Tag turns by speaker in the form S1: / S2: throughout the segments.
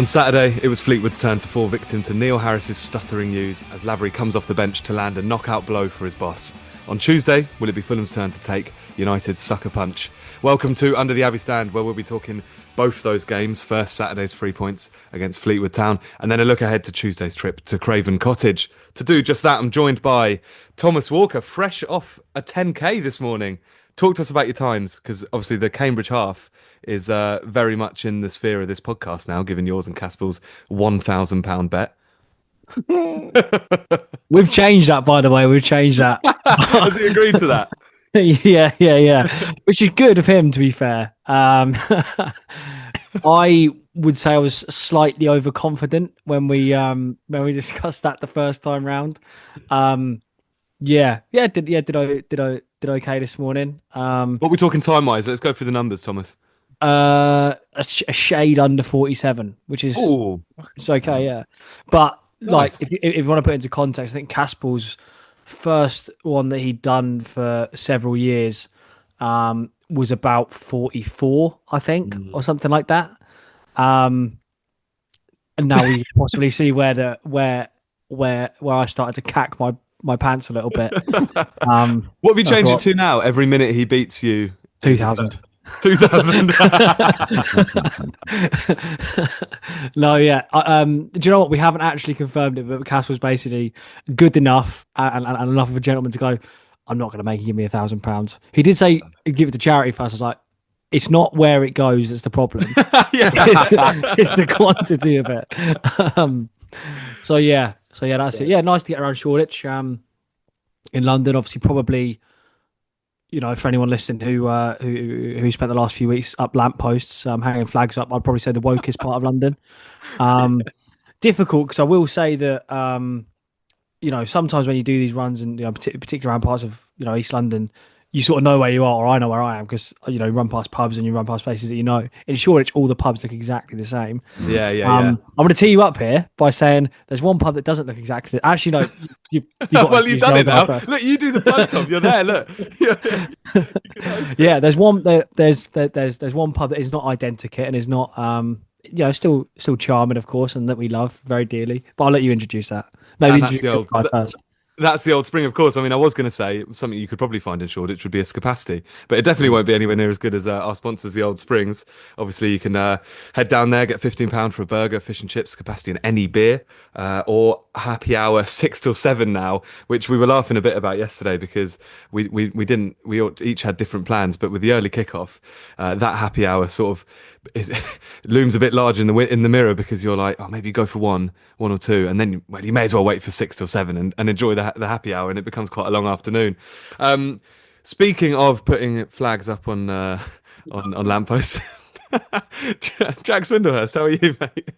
S1: On Saturday, it was Fleetwood's turn to fall victim to Neil Harris's stuttering use as Lavery comes off the bench to land a knockout blow for his boss. On Tuesday, will it be Fulham's turn to take United's sucker punch? Welcome to Under the Abbey Stand, where we'll be talking both those games. First, Saturday's 3 points against Fleetwood Town, and then a look ahead to Tuesday's trip to Craven Cottage. To do just that, I'm joined by Thomas Walker, fresh off a 10k this morning. Talk to us about your times, because obviously the Cambridge half is very much in the sphere of this podcast now, given yours and Caspel's £1,000 bet.
S2: We've changed that, by the way. We've changed that.
S1: Has he agreed to that?
S2: Yeah. Which is good of him, to be fair. I would say I was slightly overconfident when we discussed that the first time round. Did okay this morning.
S1: What are we talking time wise? Let's go through the numbers, Thomas.
S2: A shade under 47, which is it's okay, yeah. But nice. Like, if you want to put it into context, I think Caspel's first one that he'd done for several years was about 44, I think, or something like that. And now we possibly see where I started to cack my pants a little bit.
S1: What have you changed it to now? Every minute he beats you,
S2: 2,000.
S1: 2,000.
S2: No, yeah. Do you know what? We haven't actually confirmed it, but Cass was basically good enough and enough of a gentleman to go, I'm not going to make you give me £1,000. He did say give it to charity first. I was like, it's not where it goes that's the problem. It's the quantity of it. So that's it. Yeah, nice to get around Shoreditch. In London, obviously, probably, you know, for anyone listening who spent the last few weeks up lampposts, hanging flags up, I'd probably say the wokest part of London. Difficult, because I will say that, you know, sometimes when you do these runs, and, you know, particularly around parts of, you know, East London, you sort of know where you are, or I know where I am, because, you know, you run past pubs and you run past places that you know. In Shoreditch, all the pubs look exactly the same.
S1: Yeah.
S2: I'm going to tee you up here by saying there's one pub that doesn't look exactly. Actually, no. You've
S1: done it now. First. Look, you do the plug, Tom. You're there. Look.
S2: Yeah. There's one. There's one pub that is not identikit and is not, you know, still charming, of course, and that we love very dearly. But I'll let you introduce that. Maybe introduce the guy first.
S1: That's the Old Spring, of course. I mean, I was going to say something you could probably find in Shoreditch would be a skepasti, but it definitely won't be anywhere near as good as our sponsors, the Old Springs. Obviously, you can head down there, get £15 for a burger, fish and chips, skepasti, and any beer, or happy hour 6 till 7 now, which we were laughing a bit about yesterday because we each had different plans, but with the early kickoff, that happy hour sort of looms a bit large in the mirror, because you're like, oh, maybe go for one or two, and then you may as well wait for 6 till 7 and enjoy the happy hour, and it becomes quite a long afternoon. Speaking of putting flags up on lampposts, Jack Swindlehurst, how are you, mate?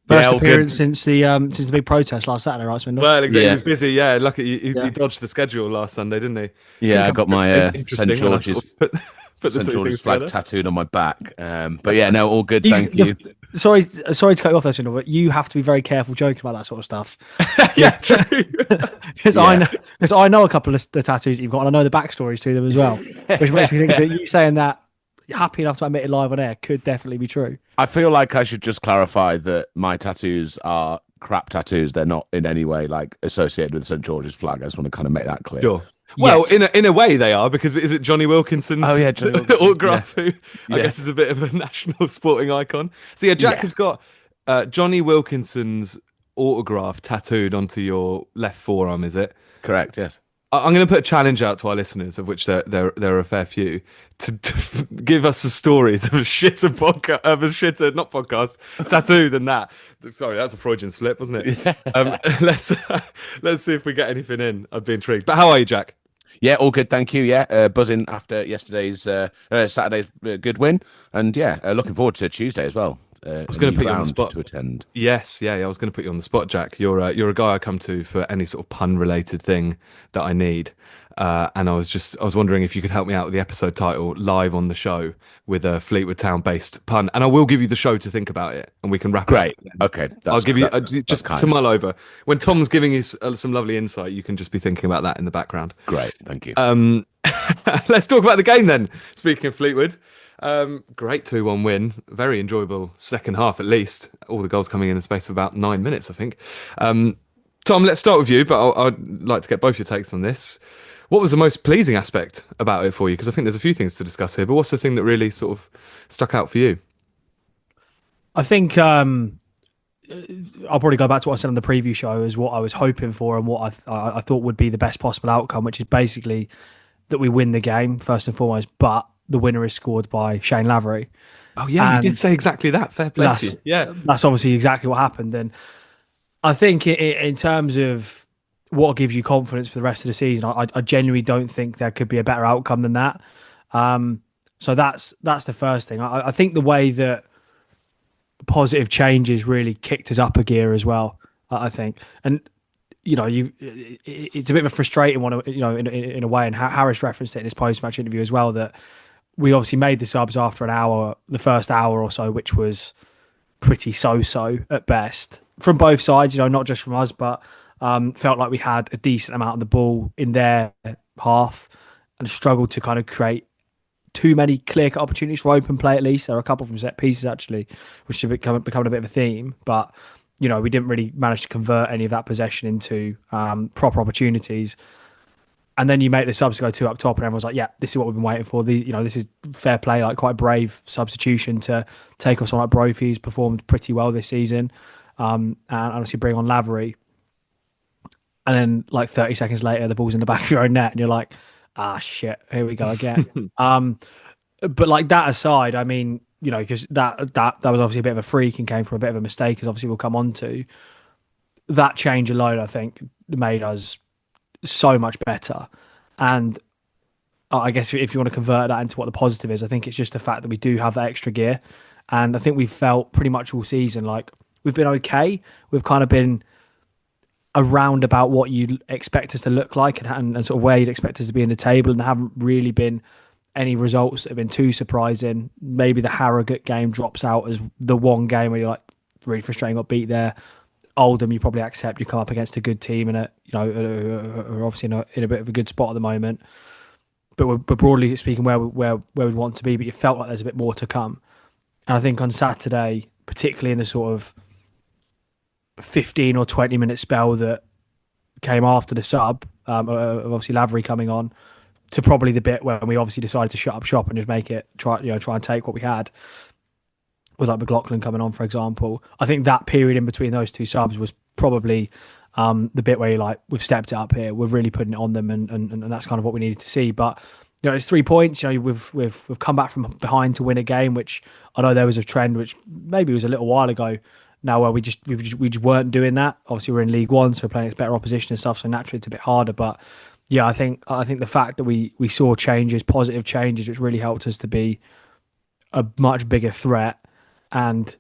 S2: First appearance since the big protest last Saturday, right, Swindle?
S1: Well, exactly. Yeah. He was busy. Yeah, lucky he dodged the schedule last Sunday, didn't he?
S3: Yeah, I got my St George's flag tattooed on my back. But yeah, no, all good. Thank you.
S2: Sorry to cut you off there, Swindle, but you have to be very careful joking about that sort of stuff.
S1: Yeah, true.
S2: Because I know a couple of the tattoos that you've got, and I know the backstories to them as well, which makes me think that you saying that, happy enough to admit it live on air, could definitely be true.
S3: I feel like I should just clarify that my tattoos are crap tattoos. They're not in any way like associated with St George's flag. I just want to kind of make that clear.
S1: Sure. Well, in a way they are, because is it Johnny Wilkinson's autograph, who I guess is a bit of a national sporting icon. So yeah, Jack has got Johnny Wilkinson's autograph tattooed onto your left forearm, is it?
S3: Correct, yes.
S1: I'm going to put a challenge out to our listeners, of which there are a fair few, to give us the stories of a shitter tattoo than that. Sorry, that's a Freudian slip, wasn't it? Yeah. Let's see if we get anything in. I'd be intrigued. But how are you, Jack?
S3: Yeah, all good, thank you. Yeah, buzzing after yesterday's Saturday's good win, and looking forward to Tuesday as well.
S1: I was going to put you on the spot
S3: to attend.
S1: Yes, I was going to put you on the spot, Jack. You're a guy I come to for any sort of pun-related thing that I need, and I was wondering if you could help me out with the episode title live on the show with a Fleetwood Town-based pun, and I will give you the show to think about it, and we can wrap it up.
S3: Okay,
S1: I'll give you just to mull over. When Tom's giving you some lovely insight, you can just be thinking about that in the background.
S3: Great, thank you.
S1: Let's talk about the game then. Speaking of Fleetwood. Great 2-1 win. Very enjoyable second half, at least. All the goals coming in the space of about 9 minutes, I think. Tom, let's start with you, but I'd like to get both your takes on this. What was the most pleasing aspect about it for you? Because I think there's a few things to discuss here, but what's the thing that really sort of stuck out for you?
S2: I think I'll probably go back to what I said on the preview show as what I was hoping for and what I thought would be the best possible outcome, which is basically that we win the game first and foremost, but the winner is scored by Shane Lavery.
S1: Oh yeah, you did say exactly that. Fair play to you. Yeah,
S2: that's obviously exactly what happened. And I think in terms of what gives you confidence for the rest of the season, I genuinely don't think there could be a better outcome than that. So that's the first thing. I think the way that positive changes really kicked us up a gear as well. I think, and it's a bit of a frustrating one, in a way. And Harris referenced it in his post-match interview as well, that we obviously made the subs after an hour, the first hour or so, which was pretty so-so at best from both sides, not just from us, but felt like we had a decent amount of the ball in their half and struggled to kind of create too many clear-cut opportunities for open play, at least. There are a couple from set pieces, actually, which have become a bit of a theme. But, we didn't really manage to convert any of that possession into proper opportunities. And then you make the subs go two up top, and everyone's like, yeah, this is what we've been waiting for. This is fair play, like quite brave substitution to take us on. Like Brophy, who's performed pretty well this season. And obviously bring on Lavery. And then like 30 seconds later, the ball's in the back of your own net, and you're like, shit, here we go again. But like that aside, I mean, because that was obviously a bit of a freak and came from a bit of a mistake, as obviously we'll come on to. That change alone, I think, made us so much better. And I guess if you want to convert that into what the positive is, I think it's just the fact that we do have that extra gear. And I think we've felt pretty much all season like we've been okay. We've kind of been around about what you'd expect us to look like and sort of where you'd expect us to be in the table, and there haven't really been any results that have been too surprising. Maybe the Harrogate game drops out as the one game where you're like, really frustrating, got beat there. Oldham, you probably accept you come up against a good team and are obviously in a bit of a good spot at the moment. But broadly speaking, where we want to be, but you felt like there's a bit more to come. And I think on Saturday, particularly in the sort of 15 or 20 minute spell that came after the sub, of obviously Lavery coming on, to probably the bit where we obviously decided to shut up shop and just make it try and take what we had, with like McLaughlin coming on, for example. I think that period in between those two subs was probably the bit where you're like, we've stepped it up here, we're really putting it on them, and that's kind of what we needed to see. But it's 3 points. We've come back from behind to win a game, which I know there was a trend, which maybe was a little while ago now, where we just weren't doing that. Obviously, we're in League One, so we're playing against better opposition and stuff, so naturally it's a bit harder. But yeah, I think the fact that we saw changes, positive changes, which really helped us to be a much bigger threat, and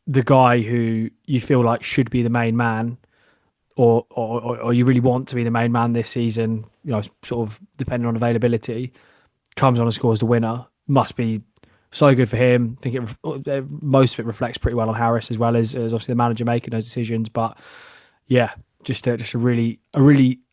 S2: the guy who you feel like should be the main man, or you really want to be the main man this season, sort of depending on availability, comes on and scores the winner, must be so good for him. I think most of it reflects pretty well on Harris, as well as obviously the manager making those decisions. But yeah, just a really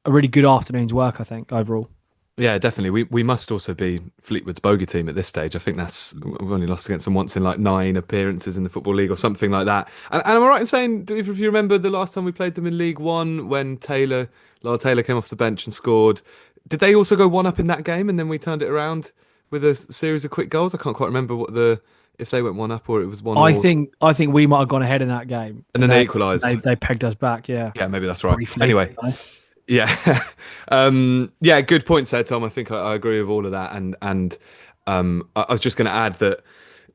S2: good afternoon's work, I think, overall.
S1: Yeah, definitely. We must also be Fleetwood's bogey team at this stage. I think we've only lost against them once in like 9 appearances in the Football League or something like that. And am I right in saying, if you remember the last time we played them in League One, when Lyle Taylor came off the bench and scored, did they also go 1-up in that game and then we turned it around with a series of quick goals? I can't quite remember if they went 1-up or it was 1-1.
S2: I think we might have gone ahead in that game,
S1: and then they equalised.
S2: They pegged us back. Yeah,
S1: maybe that's right.
S2: Briefly,
S1: anyway. Yeah, yeah, good point there, Tom. I think I agree with all of that, and I was just going to add that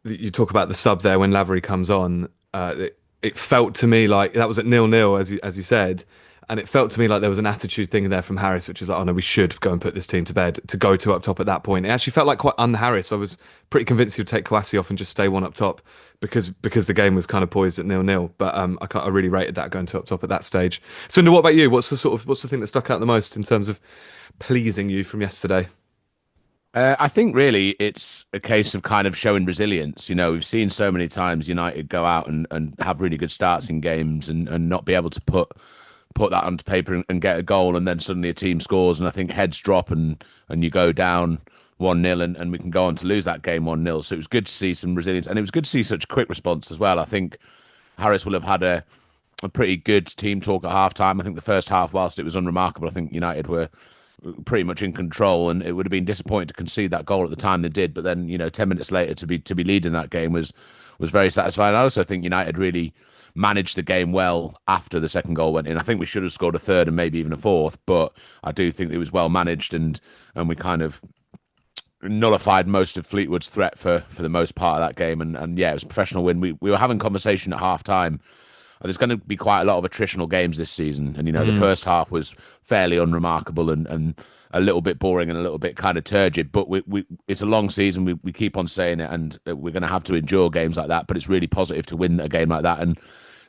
S1: you talk about the sub there when Lavery comes on. It felt to me like that was at 0-0, as you said, and it felt to me like there was an attitude thing there from Harris, which is like, oh no, we should go and put this team to bed, to go 2 up top at that point. It actually felt like quite un-Harris. I was pretty convinced he would take CUFC off and just stay 1 up top, because the game was kind of poised at 0-0. But I really rated that going 2 up top at that stage. Swindle, what about you? What's the thing that stuck out the most in terms of pleasing you from yesterday?
S3: I think really it's a case of kind of showing resilience. We've seen so many times United go out and have really good starts in games and not be able to put that onto paper and get a goal, and then suddenly a team scores, and I think heads drop and you go down 1-0 and we can go on to lose that game 1-0. So it was good to see some resilience, and it was good to see such a quick response as well. I think Harris will have had a pretty good team talk at half time. I think the first half, whilst it was unremarkable, I think United were pretty much in control, and it would have been disappointing to concede that goal at the time they did. But then, 10 minutes later to be leading that game was very satisfying. I also think United really managed the game well after the second goal went in. I think we should have scored a third and maybe even a fourth, but I do think it was well managed, and we kind of nullified most of Fleetwood's threat for the most part of that game. And yeah, it was a professional win. We were having conversation at half time. There's going to be quite a lot of attritional games this season, and the first half was fairly unremarkable and a little bit boring and a little bit kind of turgid. But it's a long season. We keep on saying it, and we're going to have to endure games like that. But it's really positive to win a game like that. And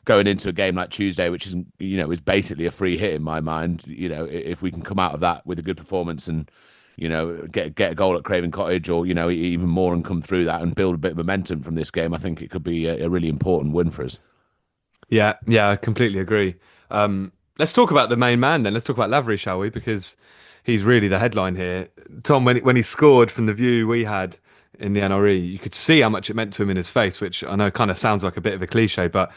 S3: going into a game like Tuesday, which isn't, is basically a free hit in my mind. If we can come out of that with a good performance and get a goal at Craven Cottage, or even more, and come through that and build a bit of momentum from this game, I think it could be a really important win for us.
S1: Yeah, I completely agree. Let's talk about the main man then. Let's talk about Lavery, shall we? Because he's really the headline here. Tom, when he scored, from the view we had in the NRE, you could see how much it meant to him in his face, which I know kind of sounds like a bit of a cliche, but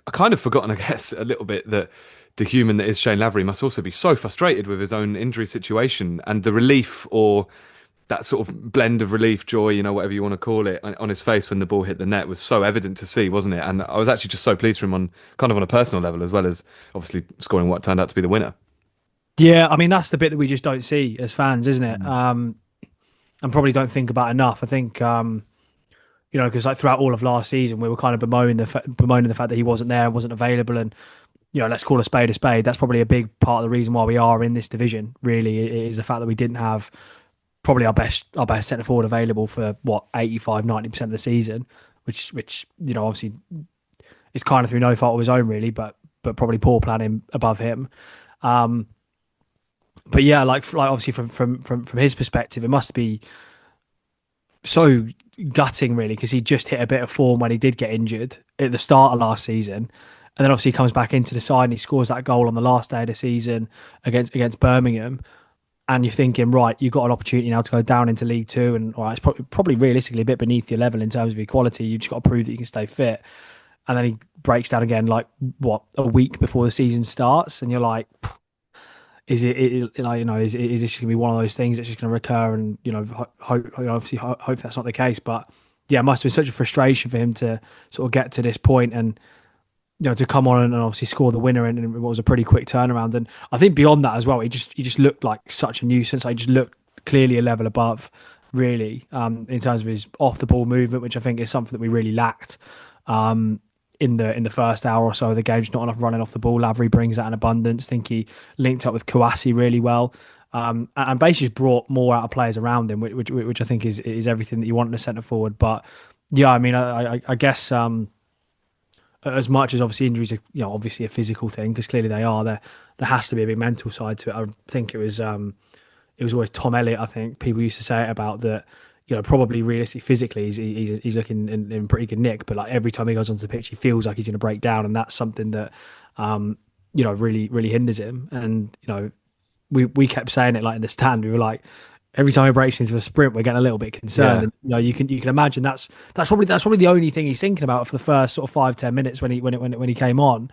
S1: I kind of forgotten, I guess, a little bit that the human that is Shane Lavery must also be so frustrated with his own injury situation, and the relief, or that sort of blend of relief, joy, whatever you want to call it, on his face when the ball hit the net was so evident to see, wasn't it? And I was actually just so pleased for him on a personal level, as well as obviously scoring what turned out to be the winner.
S2: Yeah, I mean, that's the bit that we just don't see as fans, isn't it? And probably don't think about enough. I think, because like throughout all of last season, we were kind of bemoaning the fact that he wasn't there, wasn't available, and let's call a spade a spade. That's probably a big part of the reason why we are in this division. Really, is the fact that we didn't have probably our best centre forward available for 85-90% of the season, which obviously is kind of through no fault of his own, really, but probably poor planning above him. But yeah, like obviously from his perspective, it must be so gutting, really, because he just hit a bit of form when he did get injured at the start of last season, and then obviously he comes back into the side and he scores that goal on the last day of the season against Birmingham. And you're thinking, right, you've got an opportunity now to go down into League Two, and all right, it's probably realistically a bit beneath your level in terms of equality. You've just got to prove that you can stay fit. And then he breaks down again, like a week before the season starts, and you're like, is this going to be one of those things that's just going to recur? And hope that's not the case. But yeah, it must have been such a frustration for him to sort of get to this point and to come on and obviously score the winner, and it was a pretty quick turnaround. And I think beyond that as well, he just looked like such a nuisance. He just looked clearly a level above, really, in terms of his off the ball movement, which I think is something that we really lacked in the first hour or so of the game. Just not enough running off the ball. Lavery brings that in abundance. I think he linked up with CUFC really well, and basically just brought more out of players around him, which I think is everything that you want in a centre forward. But yeah, I mean, I guess. As much as obviously injuries are, obviously a physical thing, because clearly they are, there has to be a big mental side to it. I think it was always Tom Elliott, I think people used to say it about that, probably realistically physically he's looking in pretty good nick, but like every time he goes onto the pitch he feels like he's going to break down, and that's something that really hinders him. And we kept saying it, like in the stand, we were like, every time he breaks into a sprint, we're getting a little bit concerned.
S1: Yeah.
S2: And, you can imagine that's probably the only thing he's thinking about for the first sort of 5-10 minutes when he came on.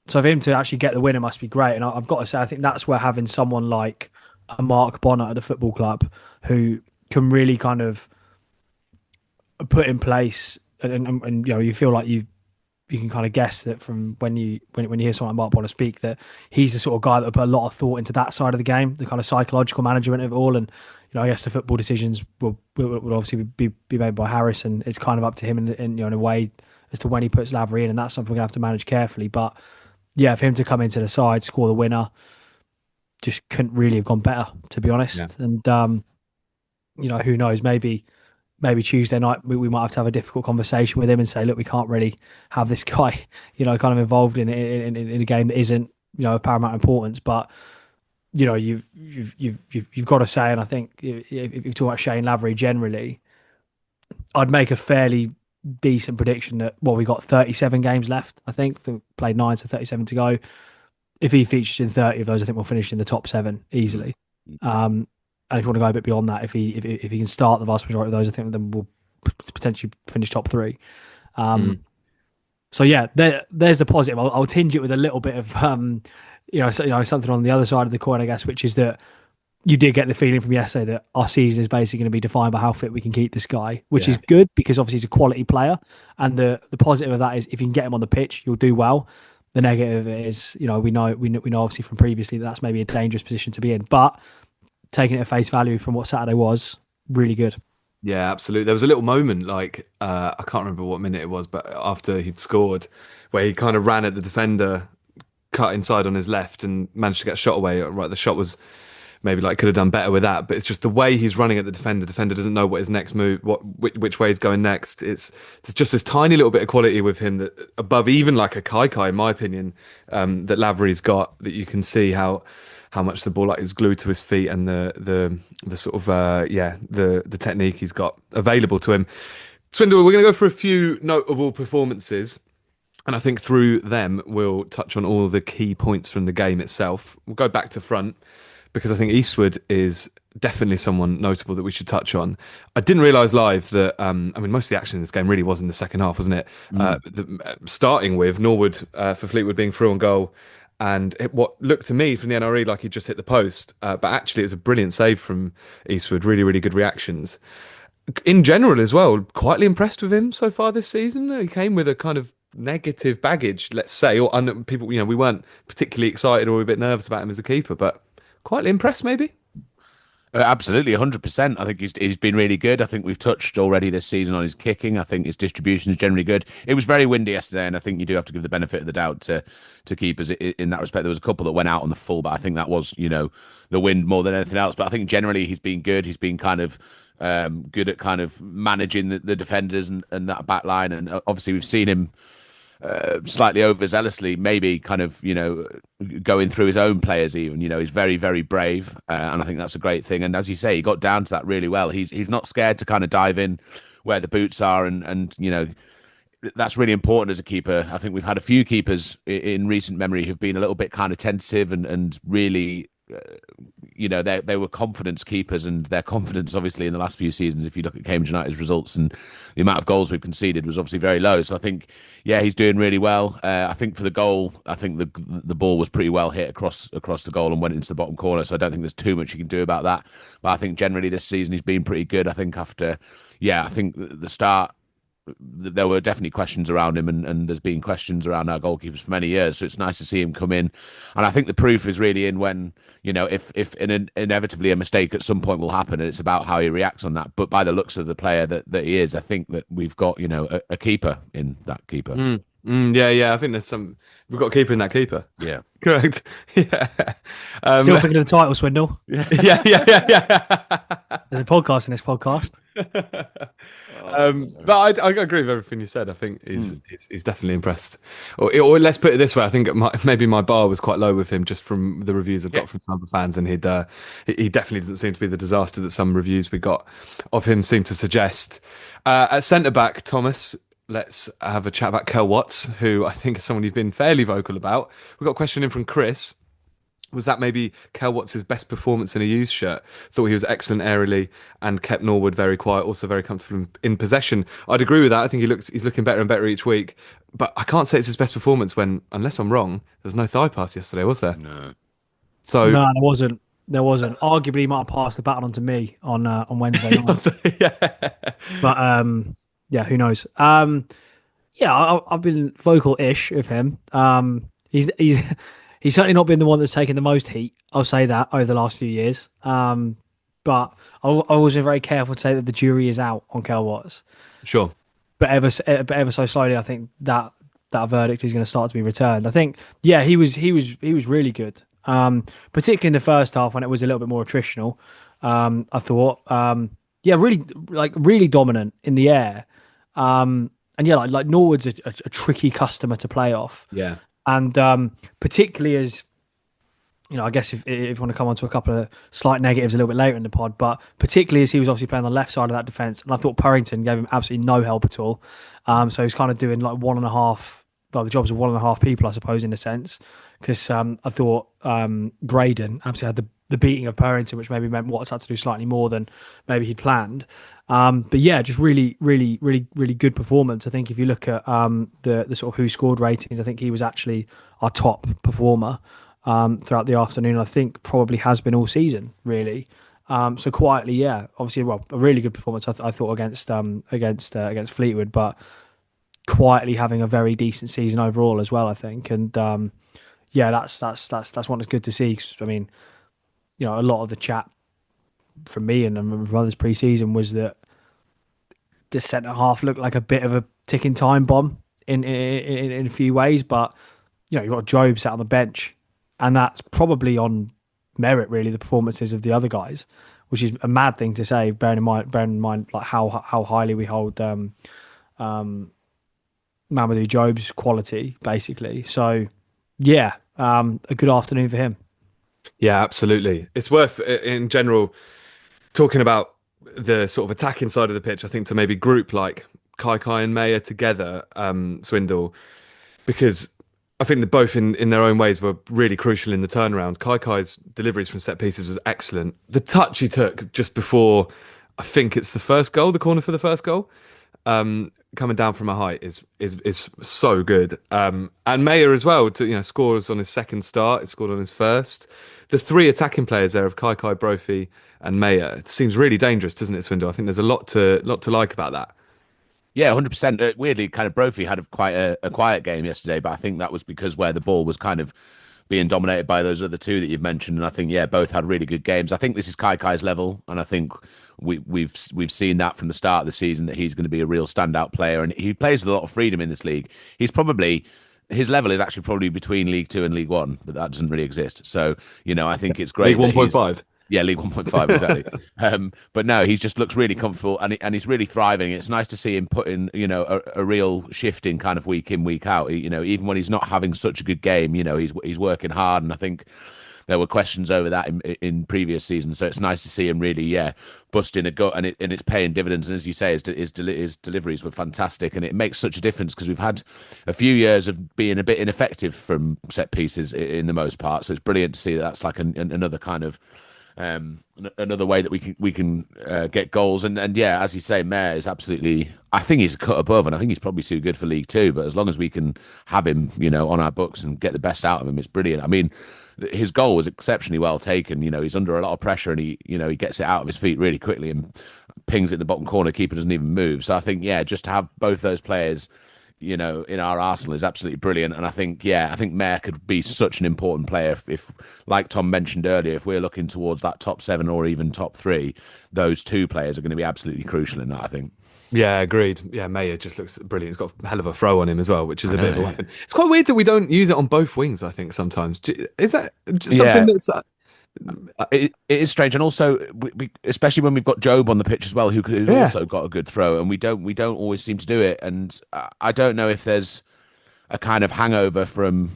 S2: So for him to actually get the winner must be great. And I've got to say, I think that's where having someone like a Mark Bonner at the football club, who can really kind of put in place, and you feel like you can kind of guess that from when you hear someone like Mark Bonner speak, that he's the sort of guy that will put a lot of thought into that side of the game, the kind of psychological management of it all. And I guess the football decisions will obviously be made by Harris, and it's kind of up to him in a way as to when he puts Lavery in, and that's something we're gonna have to manage carefully. But yeah, for him to come into the side, score the winner, just couldn't really have gone better, to be honest. Yeah. And who knows, maybe Tuesday night we might have to have a difficult conversation with him and say, look, we can't really have this guy, kind of involved in a game that isn't, of paramount importance. But you've got to say, and I think if you talk about Shane Lavery generally, I'd make a fairly decent prediction that we got 37 games left. I think we played 9, so 37 to go. If he features in 30 of those, I think we'll finish in the top 7 easily. And if you want to go a bit beyond that, if he can start the vast majority of those, I think then we'll potentially finish top three. So yeah, there's the positive. I'll tinge it with a little bit of something on the other side of the coin, I guess, which is that you did get the feeling from yesterday that our season is basically going to be defined by how fit we can keep this guy, which is good because obviously he's a quality player. And the positive of that is if you can get him on the pitch, you'll do well. The negative is, we know obviously from previously that's maybe a dangerous position to be in, but taking it at face value from what Saturday was, really good.
S1: Yeah, absolutely. There was a little moment, like I can't remember what minute it was, but after he'd scored, where he kind of ran at the defender, cut inside on his left, and managed to get a shot away. Right, the shot was maybe like could have done better with that, but it's just the way he's running at the defender. Defender doesn't know what his next move, which way he's going next. There's just this tiny little bit of quality with him that above even like a Kai, in my opinion, that Lavery's got. That you can see how much the ball like is glued to his feet and the sort of the technique he's got available to him. Swindle, we're going to go for a few notable performances, and I think through them we'll touch on all the key points from the game itself. We'll go back to front because I think Eastwood is definitely someone notable that we should touch on. I didn't realise live that most of the action in this game really was in the second half, wasn't it? Starting with Norwood for Fleetwood being through on goal. And what looked to me from the NRE like he just hit the post, but actually it was a brilliant save from Eastwood. Really, really good reactions. In general as well, quietly impressed with him so far this season. He came with a kind of negative baggage, let's say, or people, we weren't particularly excited or a bit nervous about him as a keeper, but quietly impressed maybe.
S3: Absolutely, 100%. I think he's been really good. I think we've touched already this season on his kicking. I think his distribution is generally good. It was very windy yesterday, and I think you do have to give the benefit of the doubt to keepers in that respect. There was a couple that went out on the full, but I think that was, the wind more than anything else. But I think generally he's been good. He's been kind of good at kind of managing the defenders and that back line. And obviously we've seen him slightly overzealously, maybe kind of, going through his own players even, he's very, very brave. And I think that's a great thing. And as you say, he got down to that really well. He's not scared to kind of dive in where the boots are. And that's really important as a keeper. I think we've had a few keepers in recent memory who've been a little bit kind of tentative and really, they were confidence keepers, and their confidence, obviously, in the last few seasons, if you look at Cambridge United's results and the amount of goals we've conceded, was obviously very low. So I think, he's doing really well. I think for the goal, I think the ball was pretty well hit across the goal and went into the bottom corner. So I don't think there's too much you can do about that. But I think generally this season he's been pretty good. I think after, I think the start, there were definitely questions around him, and there's been questions around our goalkeepers for many years. So it's nice to see him come in, and I think the proof is really in when if inevitably a mistake at some point will happen, and it's about how he reacts on that. But by the looks of the player that he is, I think that we've got a keeper in that keeper.
S1: I think we've got a keeper in that keeper.
S3: Yeah,
S1: correct. Yeah.
S2: Still thinking of the title, Swindle.
S1: Yeah.
S2: There's a podcast in this podcast.
S1: But I agree with everything you said. I think he's definitely impressed. Or let's put it this way: I think maybe my bar was quite low with him just from the reviews I've got from some other fans, and he definitely doesn't seem to be the disaster that some reviews we got of him seem to suggest. At centre back, Thomas. Let's have a chat about Kel Watts, who I think is someone you've been fairly vocal about. We got a question in from Chris. Was that maybe Kel Watts' best performance in a used shirt? Thought he was excellent aerially and kept Norwood very quiet, also very comfortable in possession. I'd agree with that. I think he's looking better and better each week. But I can't say it's his best performance when, unless I'm wrong, there was no thigh pass yesterday, was there?
S3: No.
S1: So
S2: no, there wasn't. There wasn't. Arguably, he might have passed the baton on to me on Wednesday night. But who knows? I've been vocal-ish of him. He's certainly not been the one that's taken the most heat. I'll say that over the last few years. But I was very careful to say that the jury is out on Kel Watts.
S1: Sure.
S2: But ever so slowly, I think that verdict is going to start to be returned. I think, he was really good. Particularly in the first half when it was a little bit more attritional. I thought, really dominant in the air. Like Norwood's a tricky customer to play off.
S1: Yeah.
S2: And particularly as, I guess if you want to come on to a couple of slight negatives a little bit later in the pod, but particularly as he was obviously playing on the left side of that defence, and I thought Purrington gave him absolutely no help at all. So he's kind of doing like the jobs of 1.5 people, I suppose, in a sense, because I thought Graydon absolutely had the beating of Purrington, which maybe meant Watts had to do slightly more than maybe he'd planned. But yeah, just really, really, really, really good performance. I think if you look at the sort of who scored ratings, I think he was actually our top performer throughout the afternoon. I think probably has been all season, really. So quietly, yeah, obviously, well, a really good performance. I thought against Fleetwood, but quietly having a very decent season overall as well. I think, and yeah, that's one that's good to see. 'Cause, I mean, a lot of the chat from me and from others pre-season was that the centre half looked like a bit of a ticking time bomb in a few ways, but you've got Job sat on the bench, and that's probably on merit, really, the performances of the other guys, which is a mad thing to say, bearing in mind like how highly we hold Mamadou Job's quality, basically. So yeah, a good afternoon for him.
S1: Yeah, absolutely. It's worth, in general, talking about the sort of attacking side of the pitch. I think to maybe group like Kai and Mayer together, Swindle, because I think that both in their own ways were really crucial in the turnaround. Kai's deliveries from set pieces was excellent. The touch he took just before, I think it's the first goal, the corner for the first goal, coming down from a height is so good. And Mayer as well, scores on his second start. It scored on his first. The three attacking players there of Kai, Brophy, and Mayer. It seems really dangerous, doesn't it, Swindle? I think there's a lot to like about that.
S3: Yeah, 100%. Weirdly, kind of Brophy had quite a quiet game yesterday, but I think that was because where the ball was kind of being dominated by those other two that you've mentioned. And I think, yeah, both had really good games. I think this is Kai's level, and I think we've seen that from the start of the season that he's going to be a real standout player, and he plays with a lot of freedom in this league. His level is actually probably between League Two and League One, but that doesn't really exist. So, I think it's great.
S1: League 1.5.
S3: Yeah, League 1.5, exactly. But no, he just looks really comfortable, and he's really thriving. It's nice to see him put in, a real shifting kind of week in, week out. Even when he's not having such a good game, he's working hard, and I think there were questions over that in previous seasons. So it's nice to see him really, busting a gut, and it's paying dividends. And as you say, his deliveries were fantastic, and it makes such a difference because we've had a few years of being a bit ineffective from set pieces in the most part. So it's brilliant to see that's like another kind of another way that we can get goals. And yeah, as you say, Mayer is absolutely, I think he's a cut above, and I think he's probably too good for League Two, but as long as we can have him on our books and get the best out of him, it's brilliant. I mean, his goal was exceptionally well taken. He's under a lot of pressure, and he gets it out of his feet really quickly and pings it in the bottom corner. Keeper doesn't even move. So I think, just to have both those players in our arsenal is absolutely brilliant. And I think Mayer could be such an important player if, like Tom mentioned earlier, if we're looking towards that top 7 or even top 3, those two players are going to be absolutely crucial in that, I think.
S1: Yeah, agreed. Yeah, Mayer just looks brilliant. He's got a hell of a throw on him as well, which is a bit of a weapon. It's quite weird that we don't use it on both wings, I think, sometimes. Is that something that's...
S3: It is strange, and also we especially when we've got Job on the pitch as well, who's also got a good throw, and we don't always seem to do it. And I don't know if there's a kind of hangover from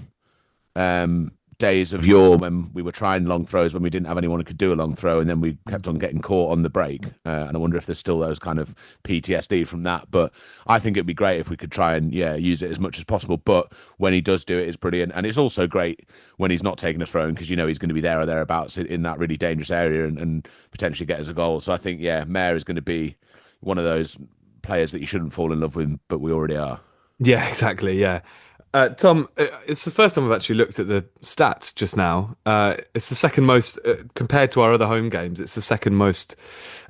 S3: days of yore when we were trying long throws when we didn't have anyone who could do a long throw, and then we kept on getting caught on the break. And I wonder if there's still those kind of PTSD from that. But I think it'd be great if we could try and use it as much as possible. But when he does do it, it's brilliant, and it's also great when he's not taking a throw because he's going to be there or thereabouts in that really dangerous area and potentially get us a goal. So I think Mayer is going to be one of those players that you shouldn't fall in love with, but we already are.
S1: Yeah, exactly. Yeah. Tom, it's the first time I've actually looked at the stats just now. It's the second most, compared to our other home games, it's the second most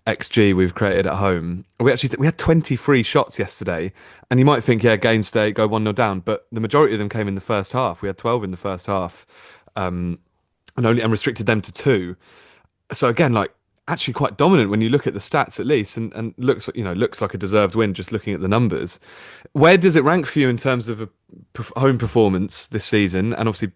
S1: XG we've created at home. We had 23 shots yesterday, and you might think, game state, go 1-0 down, but the majority of them came in the first half. We had 12 in the first half, and restricted them to 2. So again, actually quite dominant when you look at the stats at least, and looks like a deserved win just looking at the numbers. Where does it rank for you in terms of a home performance this season? And obviously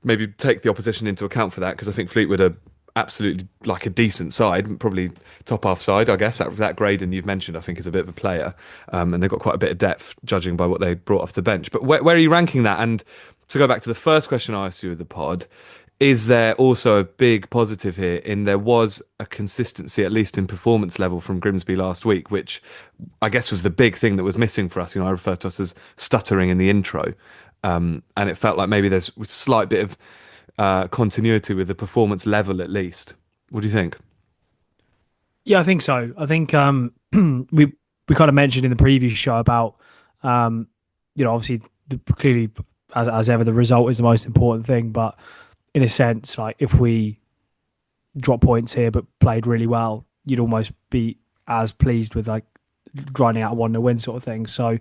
S1: maybe take the opposition into account for that, because I think Fleetwood are absolutely like a decent side, probably top half side, I guess. That Graydon you've mentioned I think is a bit of a player, and they've got quite a bit of depth judging by what they brought off the bench. But where are you ranking that? And to go back to the first question I asked you of the pod, is there also a big positive here in there was a consistency, at least in performance level, from Grimsby last week, which I guess was the big thing that was missing for us. I refer to us as stuttering in the intro. And it felt like maybe there's a slight bit of continuity with the performance level at least. What do you think?
S2: Yeah, I think so. I think we kind of mentioned in the previous show about obviously clearly as ever the result is the most important thing, but in a sense, like if we drop points here but played really well, you'd almost be as pleased with like grinding out a 1-0 win sort of thing. So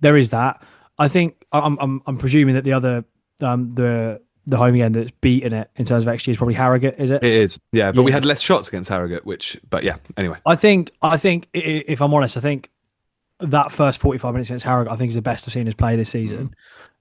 S2: there is that. I think I'm presuming that the other the home game that's beaten it in terms of XG is probably Harrogate, is it?
S1: It is, yeah, but we
S2: Yeah.
S1: had less shots against Harrogate, but yeah, anyway.
S2: I think if I'm honest, I think that first 45 minutes against Harrogate, I think is the best I've seen us play this season.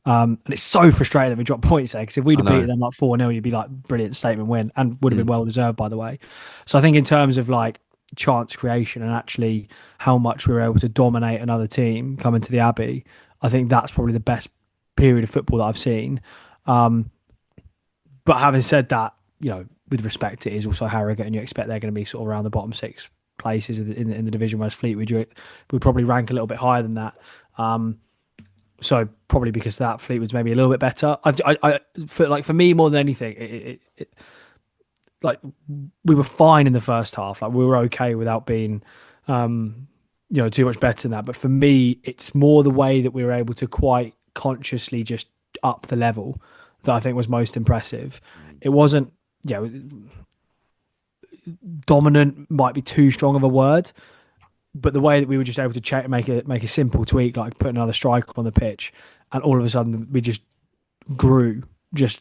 S2: And it's so frustrating that we dropped points there because if we'd have beaten them like 4-0, you'd be like, brilliant statement win, and would have been well deserved, by the way. So I think in terms of like chance creation and actually how much we were able to dominate another team coming to the Abbey, I think that's probably the best period of football that I've seen. But having said that, with respect, it is also Harrogate, and you expect they're going to be sort of around the bottom 6 places in the division, whereas Fleetwood would probably rank a little bit higher than that. So probably because of that, Fleetwood's maybe a little bit better. For me, more than anything, like we were fine in the first half. Like we were okay without being, too much better than that. But for me, it's more the way that we were able to quite consciously just up the level that I think was most impressive. It wasn't, dominant might be too strong of a word, but the way that we were just able to make a simple tweak, like put another striker on the pitch, and all of a sudden we just grew.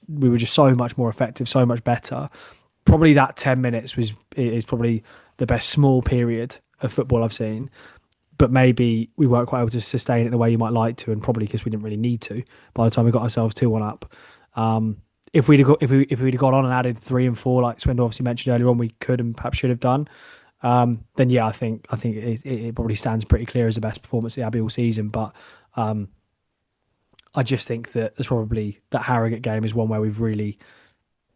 S2: We were just so much more effective, so much better. Probably that 10 minutes is probably the best small period of football I've seen. But maybe we weren't quite able to sustain it the way you might like to, and probably because we didn't really need to. By the time we got ourselves 2-1 up, if we'd have gone on and added 3 and 4, like Swindle obviously mentioned earlier on, we could and perhaps should have done. Then yeah, I think it probably stands pretty clear as the best performance of the Abbey all season. But I just think that there's probably that Harrogate game is one where we've really